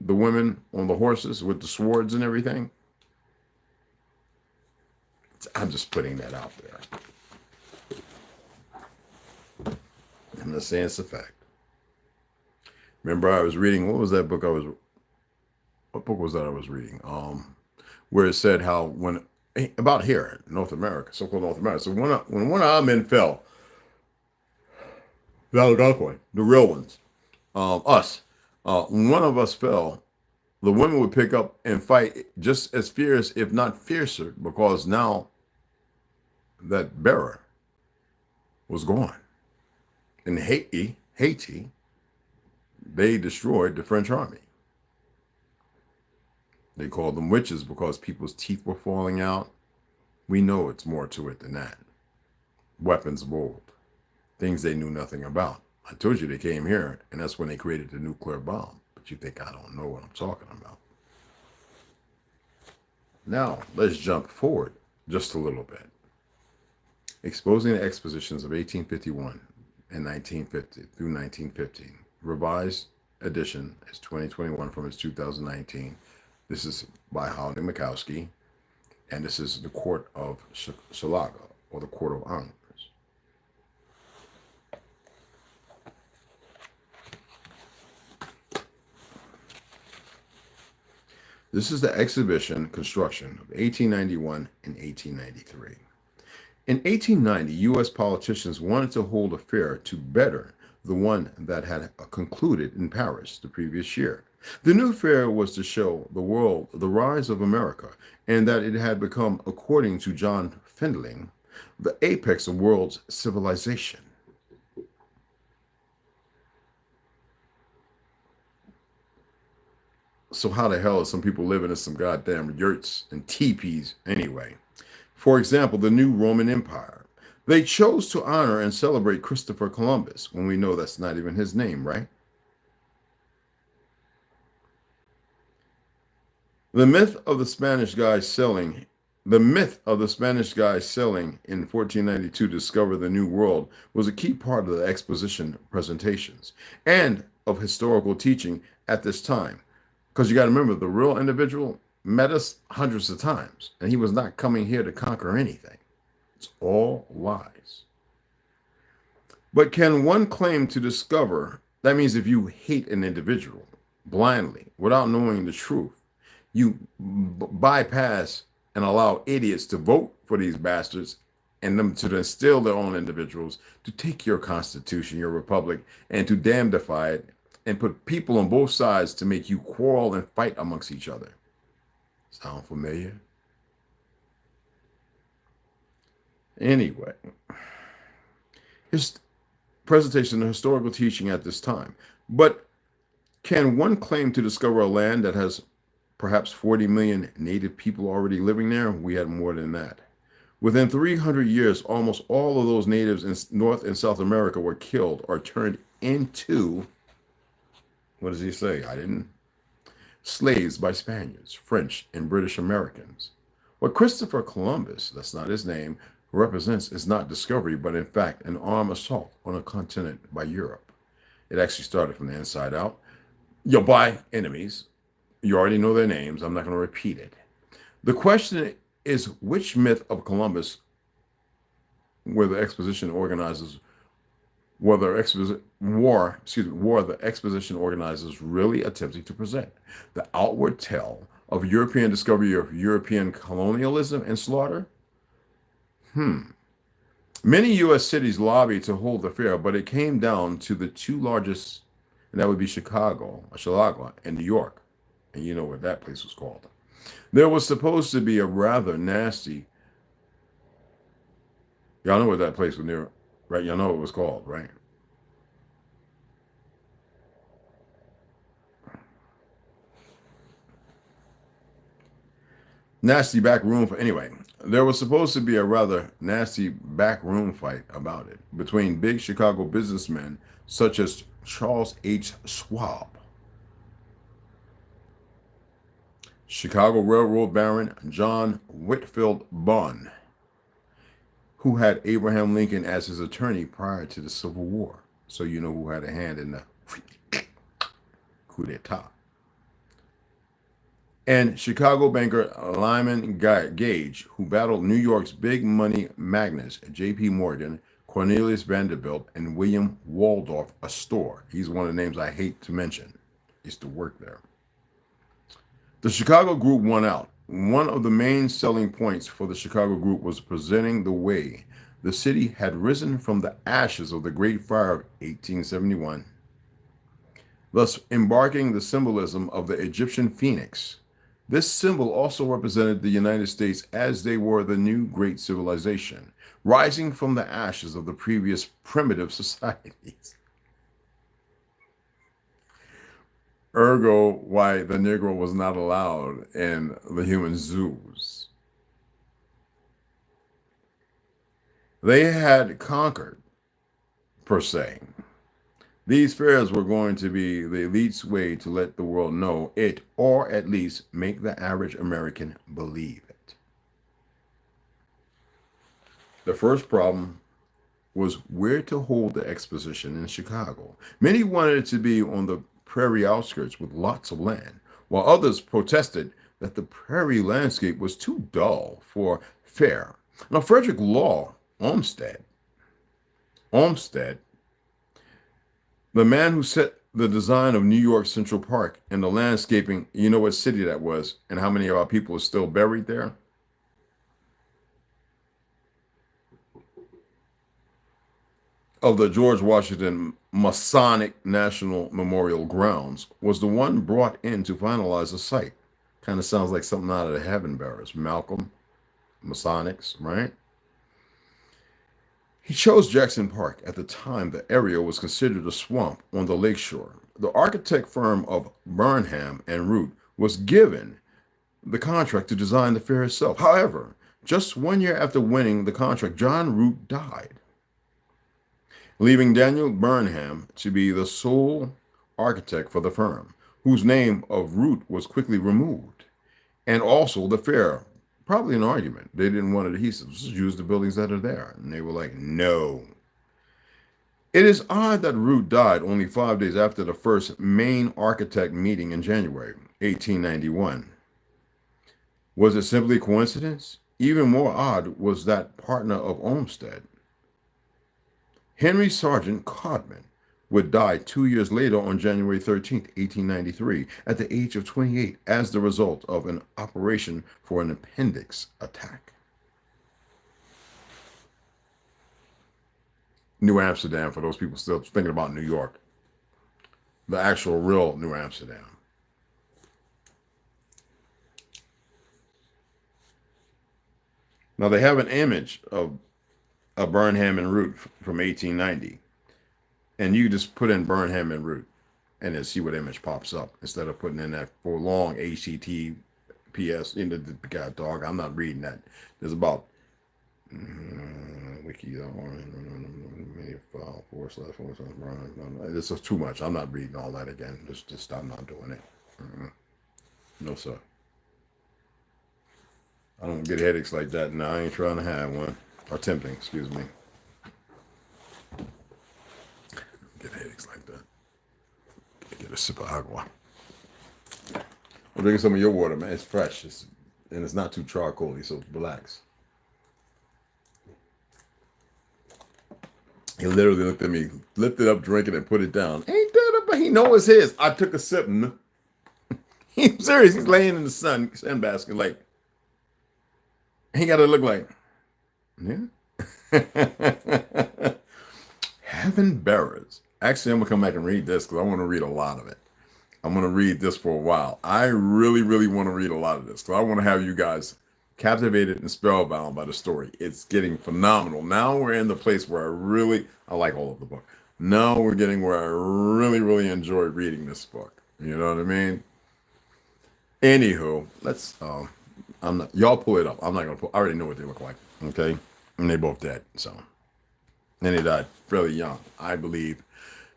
the women on the horses with the swords and everything. I'm just putting that out there. I'm not saying it's a fact. Remember, I was reading, what book was that I was reading? Where it said how about here in North America, so-called North America. So when one of our men fell, the real ones, us, when one of us fell, the women would pick up and fight just as fierce, if not fiercer, because now that bearer was gone. In Haiti, they destroyed the French army. They called them witches because people's teeth were falling out. We know it's more to it than that. Weapons of old, things they knew nothing about. I told you they came here, and that's when they created the nuclear bomb. But you think I don't know what I'm talking about. Now, let's jump forward just a little bit. Exposing the expositions of 1851 and 1950 through 1915. Revised edition is 2021 from its 2019. This is by Howard Mikowski, and this is the Court of Shalaga, or the Court of Honors. This is the exhibition construction of 1891 and 1893. In 1890, U.S. politicians wanted to hold a fair to better the one that had concluded in Paris the previous year. The new fair was to show the world the rise of America, and that it had become, according to John Findling, the apex of world's civilization. So how the hell is some people living in some goddamn yurts and teepees anyway? For example, the new Roman Empire. They chose to honor and celebrate Christopher Columbus, when we know that's not even his name, right? The myth of the Spanish guy selling in 1492 to discover the New World was a key part of the exposition presentations and of historical teaching at this time. Because you got to remember, the real individual met us hundreds of times, and he was not coming here to conquer anything. It's all lies. But can one claim to discover, that means if you hate an individual blindly, without knowing the truth, you bypass and allow idiots to vote for these bastards and them to instill their own individuals to take your constitution, your republic, and to damnify it and put people on both sides to make you quarrel and fight amongst each other. Sound familiar? Anyway, his presentation of historical teaching at this time. But can one claim to discover a land that has perhaps 40 million native people already living there? We had more than that. Within 300 years, almost all of those natives in North and South America were killed or turned into, what does he say? Slaves by Spaniards, French, and British Americans. What Christopher Columbus, that's not his name, represents is not discovery, but in fact an armed assault on a continent by Europe. It actually started from the inside out. By enemies. You already know their names. I'm not going to repeat it. The question is, which myth of Columbus were the exposition organizers really attempting to present? The outward tale of European discovery of European colonialism and slaughter? Many U.S. cities lobbied to hold the fair, but it came down to the two largest, and that would be Chicago, and New York. And you know what that place was called. There was supposed to be a rather nasty, y'all know what that place was near, right? Y'all know what it was called, right? Nasty back room. Anyway, there was supposed to be a rather nasty back room fight about it between big Chicago businessmen such as Charles H. Schwab, Chicago Railroad Baron John Whitfield Bunn, who had Abraham Lincoln as his attorney prior to the Civil War. So you know who had a hand in the coup d'etat. and Chicago banker Lyman Gage, who battled New York's big money magnates J.P. Morgan, Cornelius Vanderbilt, and William Waldorf Astor. He's one of the names I hate to mention. He used to work there. The Chicago group won out. One of the main selling points for the Chicago group was presenting the way the city had risen from the ashes of the Great Fire of 1871, thus embarking the symbolism of the Egyptian phoenix. This symbol also represented the United States as they were the new great civilization, rising from the ashes of the previous primitive societies. Ergo, why the Negro was not allowed in the human zoos. They had conquered, per se. These fairs were going to be the elite's way to let the world know it, or at least make the average American believe it. The first problem was where to hold the exposition in Chicago. Many wanted it to be on the prairie outskirts with lots of land, while others protested that the prairie landscape was too dull for fair. Now, Frederick Law Olmsted, the man who set the design of New York Central Park and the landscaping, you know what city that was and how many of our people are still buried there? Of the George Washington Masonic National Memorial Grounds, was the one brought in to finalize the site. Kind of sounds like something out of the Heaven Bearers. Malcolm, Masonics, right? He chose Jackson Park. At the time, the area was considered a swamp on the lakeshore. The architect firm of Burnham and Root was given the contract to design the fair itself. However, just 1 year after winning the contract, John Root died, leaving Daniel Burnham to be the sole architect for the firm, whose name of Root was quickly removed. And also the fair, probably an argument. They didn't want adhesives. Just use the buildings that are there. And they were like, no. It is odd that Root died only 5 days after the first main architect meeting in January 1891. Was it simply coincidence? Even more odd was that partner of Olmsted, Henry Sargent Codman, would die 2 years later on January 13, 1893, at the age of 28, as the result of an operation for an appendix attack. New Amsterdam, for those people still thinking about New York, the actual real New Amsterdam. Now they have an image of Burnham and Root from 1890. And you just put in Burnham and Root and then see what image pops up instead of putting in that for long HTTPS in the God dog. I'm not reading that. There's about wiki. This is too much. I'm not reading all that again. Just I'm not doing it. No sir. I don't get headaches like that. No, I ain't trying to have one. Attempting, excuse me. Get headaches like that. Get a sip of agua. I'm drinking some of your water, man. It's fresh. And it's not too charcoaly, so relax. He literally looked at me, lifted up, drinking, and put it down. Ain't that but he knows it's his. I took a sip. He's serious. He's laying in the sun basket like. He got to look like. Yeah. Heaven Bearers. Actually, I'm going to come back and read this because I want to read a lot of it. I'm going to read this for a while. I really, really want to read a lot of this because I want to have you guys captivated and spellbound by the story. It's getting phenomenal. Now we're in the place where I like all of the book. Now we're getting where I really, really enjoy reading this book. You know what I mean? Anywho, let's, y'all pull it up. I'm not going to I already know what they look like. Okay. And they both dead. So, and they died fairly young, I believe,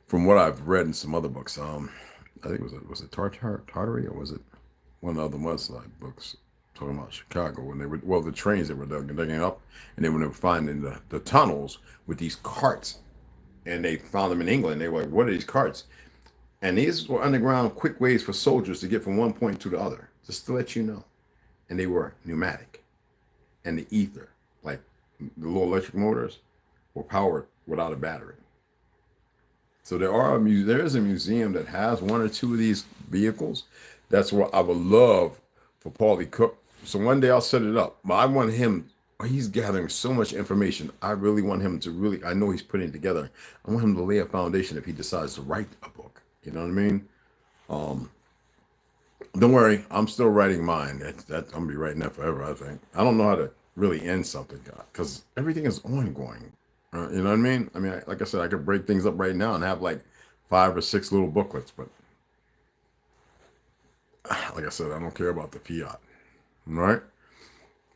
from what I've read in some other books. I think was it Tartary or was it one of the other Muslim books talking about Chicago when they were, the trains that were digging up and they were finding the tunnels with these carts and they found them in England. They were like, what are these carts? And these were underground quick ways for soldiers to get from one point to the other, just to let you know. And they were pneumatic. And the ether, like the little electric motors, were powered without a battery. So there is a museum that has one or two of these vehicles. That's what I would love for Paulie Cook. So one day I'll set it up. But I want him, he's gathering so much information. I really want him to really, I know he's putting it together. I want him to lay a foundation if he decides to write a book. You know what I mean? Don't worry, I'm still writing mine. I'm gonna be writing that forever, I think. I don't know how to really end something, because everything is ongoing. You know what I mean? I mean, like I said, I could break things up right now and have like 5 or 6 little booklets, but like I said, I don't care about the fiat. All right?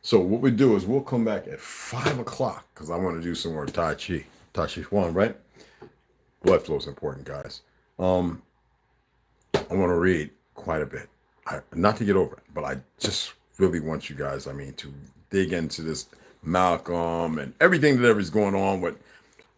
So what we do is we'll come back at 5 o'clock because I want to do some more Tai Chi Chuan, right? Blood flow is important, guys. I want to read quite a bit. Not to get over it, but I just really want you guys, I mean, to dig into this Malcolm and everything that is going on with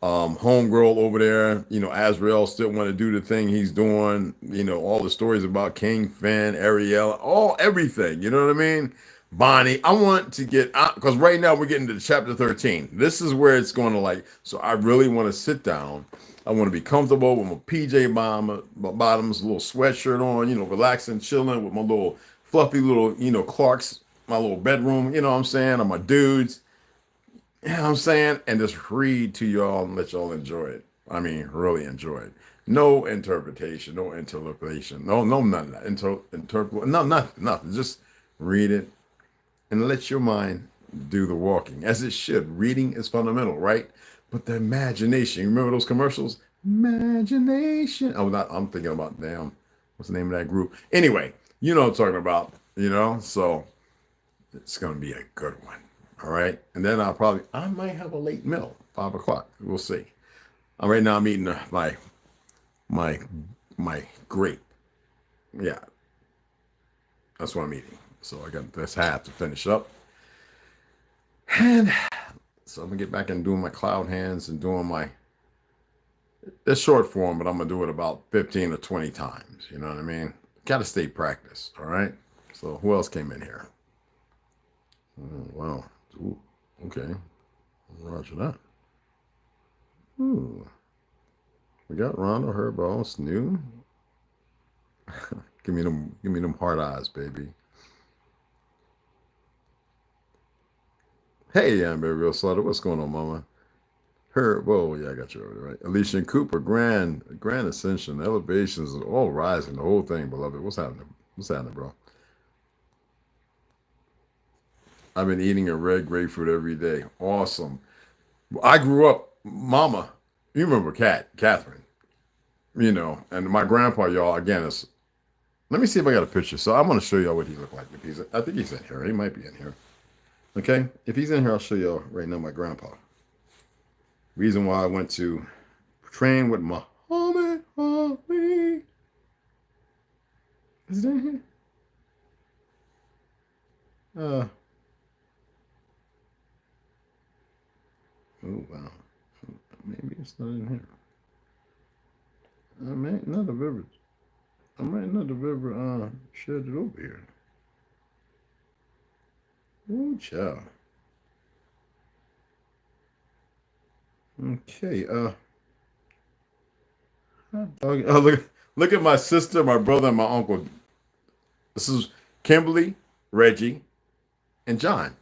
homegirl over there. You know, Azrael still want to do the thing he's doing. You know, all the stories about King Finn, Ariel, everything. You know what I mean? Bonnie, I want to get out because right now we're getting to chapter 13. This is where it's going to like, so I really want to sit down. I want to be comfortable with my PJ bottoms, a little sweatshirt on, you know, relaxing, chilling with my little fluffy little, you know, Clark's, my little bedroom, you know what I'm saying, or my dudes, you know what I'm saying, and just read to y'all and let y'all enjoy it. I mean, really enjoy it. No interpretation, no interpolation, no, none of that. No, nothing. Just read it and let your mind do the walking, as it should. Reading is fundamental, right? But the imagination, you remember those commercials? Imagination. Oh, I'm thinking about, damn, what's the name of that group? Anyway, you know what I'm talking about, you know? So it's going to be a good one, all right? And then I might have a late meal, 5 o'clock. We'll see. Right now I'm eating my grape. Yeah, that's what I'm eating. So I got this half to finish up. And so I'm gonna get back and doing my cloud hands and doing it's short form, but I'm gonna do it about 15 or 20 times. You know what I mean? Gotta stay practiced, all right? So who else came in here? Oh, wow. Ooh, okay. Roger that. Ooh. We got Ronald, Herbo, Snoo. give me them hard eyes, baby. Hey, Amber, real slaughter. What's going on, mama? Whoa, yeah, I got you over there, right? Alicia and Cooper, Grand Ascension, Elevations, all rising, the whole thing, beloved. What's happening? What's happening, bro? I've been eating a red grapefruit every day. Awesome. I grew up, mama, you remember Catherine, you know, and my grandpa, y'all, again, let me see if I got a picture. So I'm going to show y'all what he looked like. I think he's in here. He might be in here. Okay, if he's in here, I'll show y'all right now my grandpa. Reason why I went to train with Muhammad Ali. Is it in here? Oh, wow. Maybe it's not in here. I might not have ever shared it over here. Oh, child. Okay, look at my sister, my brother, and my uncle. This is Kimberly, Reggie, and John.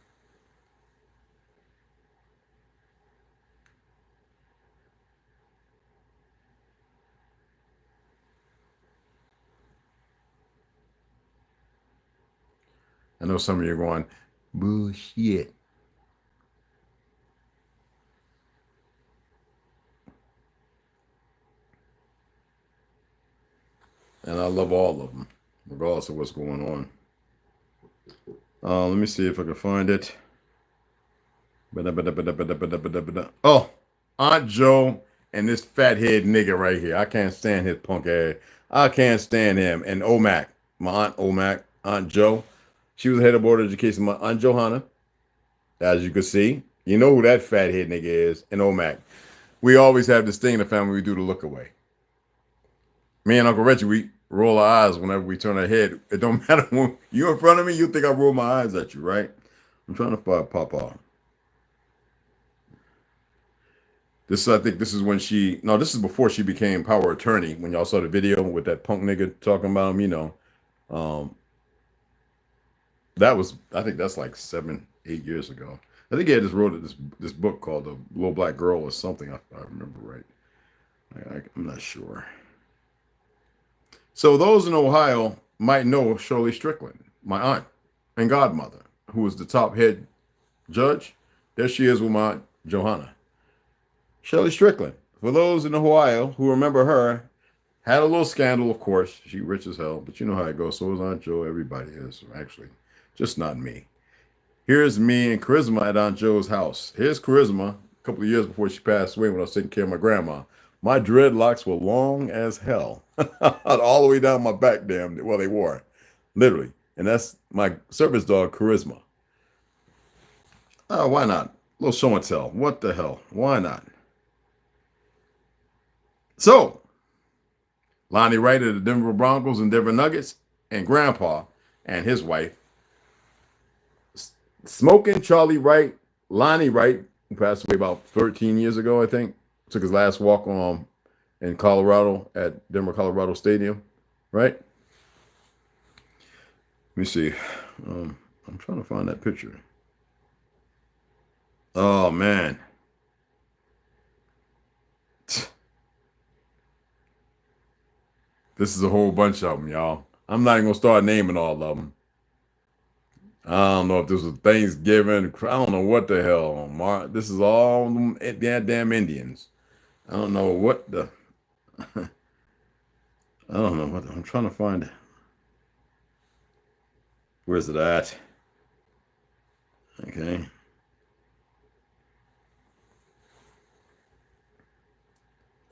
I know some of you are going, bullshit. And I love all of them, regardless of what's going on. Let me see if I can find it. Oh, Aunt Joe and this fathead nigga right here. I can't stand his punk ass. I can't stand him. And Omac, my Aunt Omac, Aunt Joe. She was the head of board education. My Aunt Johanna, as you can see. You know who that fathead nigga is. And Omac. We always have this thing in the family we do to look away. Me and Uncle Reggie, we roll our eyes whenever we turn our head. It don't matter when you're in front of me, you think I roll my eyes at you, right? I'm trying to find Papa. I think this is when this is before she became power attorney, when y'all saw the video with that punk nigga talking about him, I think that's like 7-8 years ago. I think he had just wrote this book called The Little Black Girl or something, if I remember right. I'm not sure. So those in Ohio might know Shirley Strickland, my aunt and godmother, who was the top head judge. There she is with my aunt Johanna. Shirley Strickland, for those in Ohio who remember her, had a little scandal, of course. She rich as hell, but you know how it goes. So is Aunt Joe. Everybody is, actually. Just not me. Here's me and Charisma at Aunt Joe's house. Here's Charisma, a couple of years before she passed away when I was taking care of my grandma. My dreadlocks were long as hell. All the way down my back, damn. Well, they were. Literally. And that's my service dog, Charisma. Oh, why not? A little show and tell. What the hell? Why not? So, Lonnie Wright of the Denver Broncos and Denver Nuggets, and Grandpa and his wife, smoking Charlie Wright, Lonnie Wright, who passed away about 13 years ago, I think, took his last walk in Colorado at Denver, Colorado Stadium, right? Let me see. I'm trying to find that picture. Oh, man. This is a whole bunch of them, y'all. I'm not even going to start naming all of them. I don't know if this was Thanksgiving. I don't know what the hell. This is all them damn Indians. I don't know what the... I don't know what... I'm trying to find it. Where's it at? Okay.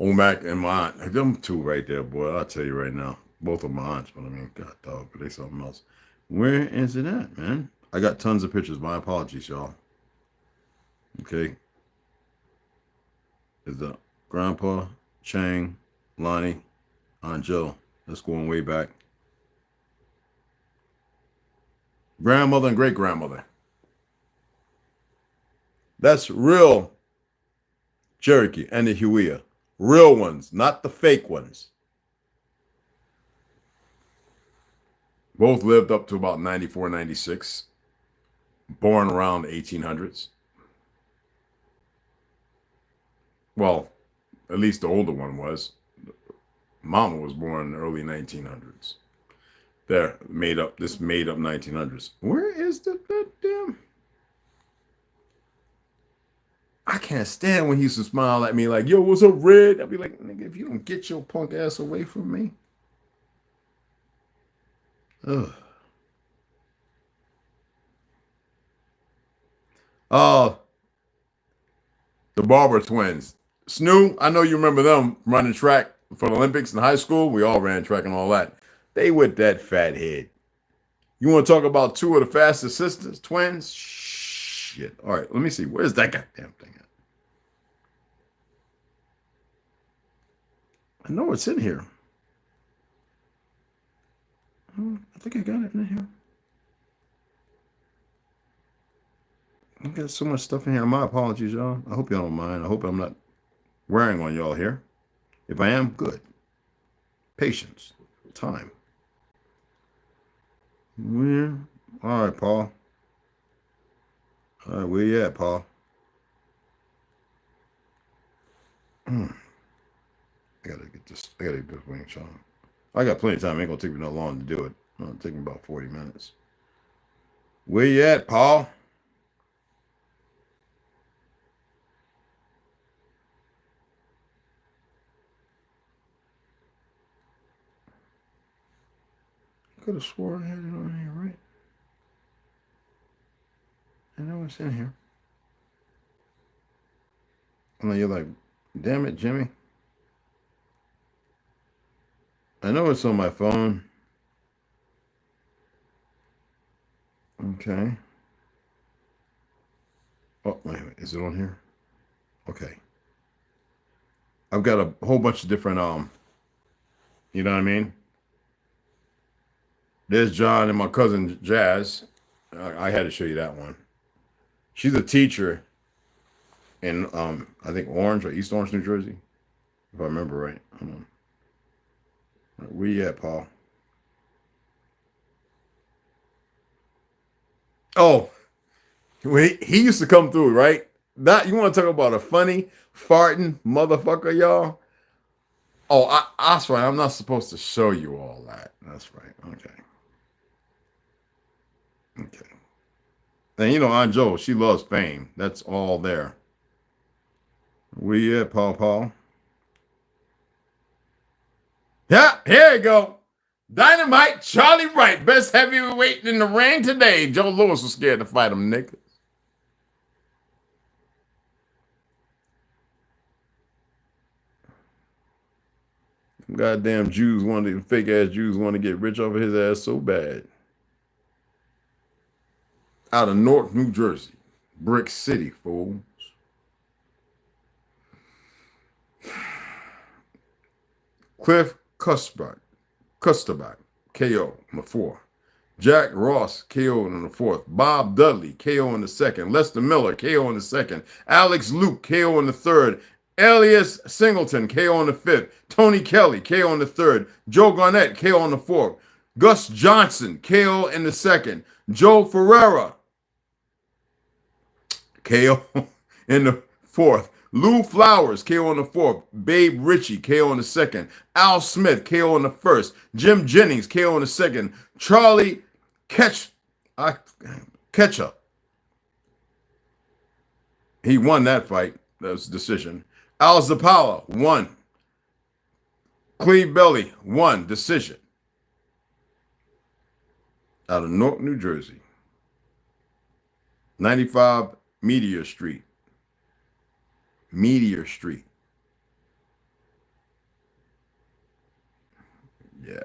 Omac and my aunt. Them two right there, boy. I'll tell you right now. Both of my aunts, but I mean, God dog, but they something else. Where is it at, man? I got tons of pictures. My apologies, y'all. Okay. Is the Grandpa, Chang, Lonnie, Aunt Joe. That's going way back. Grandmother and great-grandmother. That's real Cherokee and the Huia. Real ones, not the fake ones. Both lived up to about 94, 96. Born around the 1800s. Well, at least the older one was. Mama was born in the early 1900s. There, made up 1900s. Where is the damn? I can't stand when he used to smile at me like, yo, what's up, Red? I'd be like, nigga, if you don't get your punk ass away from me. Ugh. The Barber twins. Snoo, I know you remember them running track for the Olympics in high school. We all ran track and all that. They with that fat head. You want to talk about two of the fastest sisters, twins? Shit. All right, let me see. Where's that goddamn thing at? I know it's in here. Oh, I think I got it in here. I got so much stuff in here. My apologies, y'all. I hope y'all don't mind. I hope I'm not wearing on y'all here. If I am, good. Patience. Time. Yeah. All right, Paul. All right, where you at, Paul? I gotta get this wing shot. I got plenty of time. It ain't gonna take me no long to do it. It'll take me about 40 minutes. Where you at, Paul? I could have swore I had it on here, right? I know it's in here. And then you're like, damn it, Jimmy. I know it's on my phone. Okay. Oh, wait a minute. Is it on here? Okay. I've got a whole bunch of different You know what I mean? There's John and my cousin Jazz. I had to show you that one. She's a teacher in I think Orange or East Orange, New Jersey, if I remember right. Hold on. Where you at, Paul? Oh, he used to come through, right? That you want to talk about a funny farting motherfucker, y'all? Oh, that's right. I'm not supposed to show you all that. That's right. Okay. Okay. And you know, Aunt Joe, she loves fame. That's all there. Where you at, Paul? Yeah, here you go. Dynamite Charlie Wright, best heavyweight in the ring today. Joe Louis was scared to fight him, niggas. Goddamn Jews wanted, fake ass Jews want to get rich off of his ass so bad. Out of Newark, New Jersey. Brick City, fools. Cliff Custerback, KO on the 4th. Jack Ross, KO on the 4th. Bob Dudley, KO on the 2nd. Lester Miller, KO on the 2nd. Alex Luke, KO on the 3rd. Elias Singleton, KO on the 5th. Tony Kelly, KO on the 3rd. Joe Garnett, KO on the 4th. Gus Johnson, KO in the 2nd. Joe Ferreira, KO in the 4th. Lou Flowers, KO on the 4th. Babe Ritchie, KO on the 2nd. Al Smith, KO on the 1st. Jim Jennings, KO on the 2nd. Charlie Cashapp. He won that fight. That was a decision. Al Zapala won. Cleve Belly won. Decision. Out of Newark, New Jersey. 95 Meteor Street. Meteor Street. Yeah.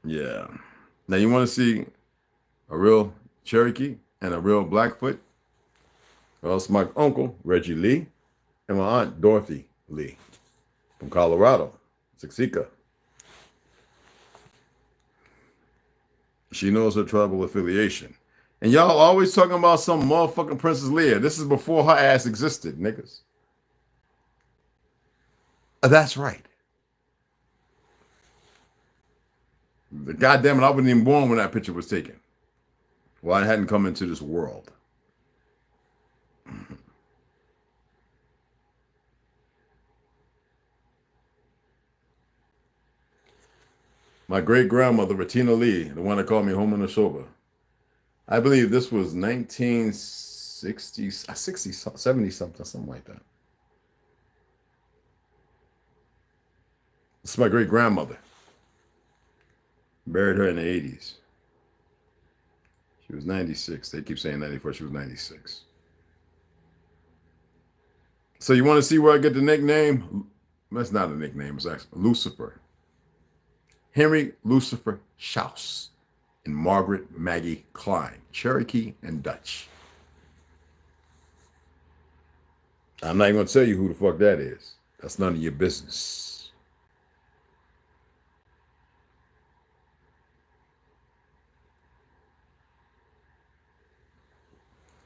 Yeah. Now you want to see a real Cherokee and a real Blackfoot? Well, it's my uncle, Reggie Lee, and my aunt, Dorothy Lee, from Colorado, Siksika. She knows her tribal affiliation. And y'all always talking about some motherfucking Princess Leia. This is before her ass existed, niggas. That's right. God damn it, I wasn't even born when that picture was taken. Well, I hadn't come into this world. My great-grandmother, Ratina Lee, the one that called me home on the shoulder. I believe this was 1960, 60, 70 something like that. This is my great-grandmother. Buried her in the 80s. She was 96. They keep saying 94. She was 96. So you want to see where I get the nickname? That's not a nickname. It's actually Lucifer. Henry Lucifer Schaus and Margaret Maggie Klein, Cherokee and Dutch. I'm not even going to tell you who the fuck that is. That's none of your business.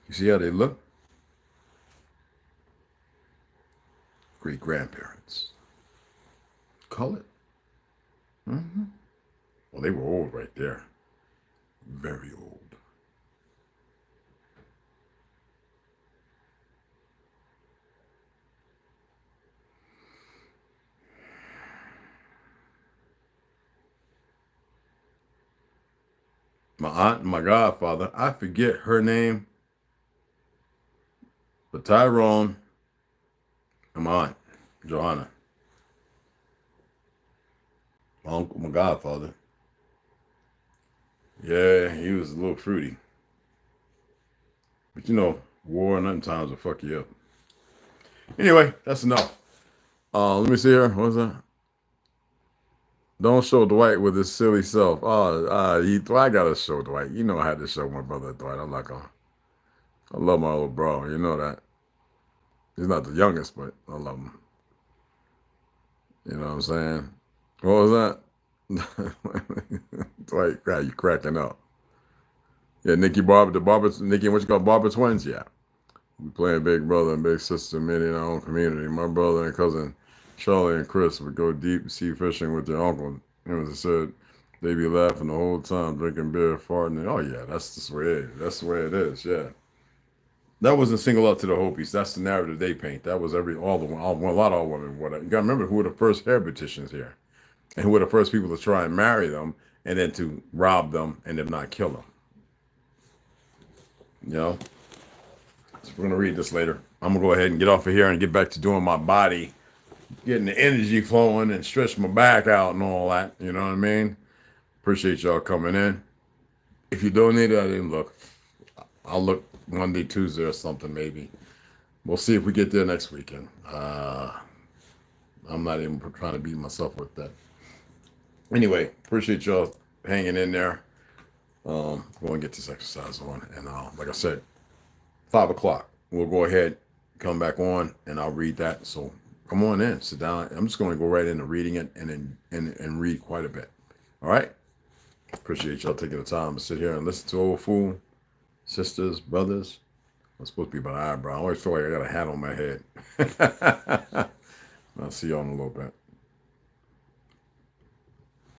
You see how they look? Great grandparents. Colored. Mm-hmm. Well, they were old right there. Very old. My aunt and my godfather, I forget her name, but Tyrone and my aunt, Johanna. My uncle, my godfather. Yeah, he was a little fruity. But you know, war and other times will fuck you up. Anyway, that's enough. Let me see here. What was that? Don't show Dwight with his silly self. I gotta show Dwight. You know I had to show my brother Dwight. I'm not gonna. I love my little bro. You know that. He's not the youngest, but I love him. You know what I'm saying? What was that? It's like, God, you cracking up. Yeah, Nikki Barber, Nikki, what you call Barber twins? Yeah. We playing big brother and big sister, many in our own community. My brother and cousin Charlie and Chris would go deep sea fishing with their uncle. And as I said, they be laughing the whole time, drinking beer, farting. Oh yeah, that's just the way it is. That's the way it is. Yeah. That wasn't single out to the Hopis. That's the narrative they paint. That was a lot of women. You got to remember who were the first hair beauticians here, and who were the first people to try and marry them, and then to rob them, and if not kill them. You know. So we're gonna read this later. I'm gonna go ahead and get off of here and get back to doing my body, getting the energy flowing, and stretch my back out and all that. You know what I mean? Appreciate y'all coming in. If you donated, I didn't look. I'll look Monday, Tuesday, or something maybe. We'll see if we get there next weekend. I'm not even trying to beat myself with that. Anyway, appreciate y'all hanging in there. Go and get this exercise on, and like I said, 5 o'clock. We'll go ahead, come back on, and I'll read that. So come on in, sit down. I'm just going to go right into reading it and read quite a bit. All right. Appreciate y'all taking the time to sit here and listen to old fool. Sisters, brothers, I'm supposed to be by the eyebrow. I always feel like I got a hat on my head. I'll see y'all in a little bit.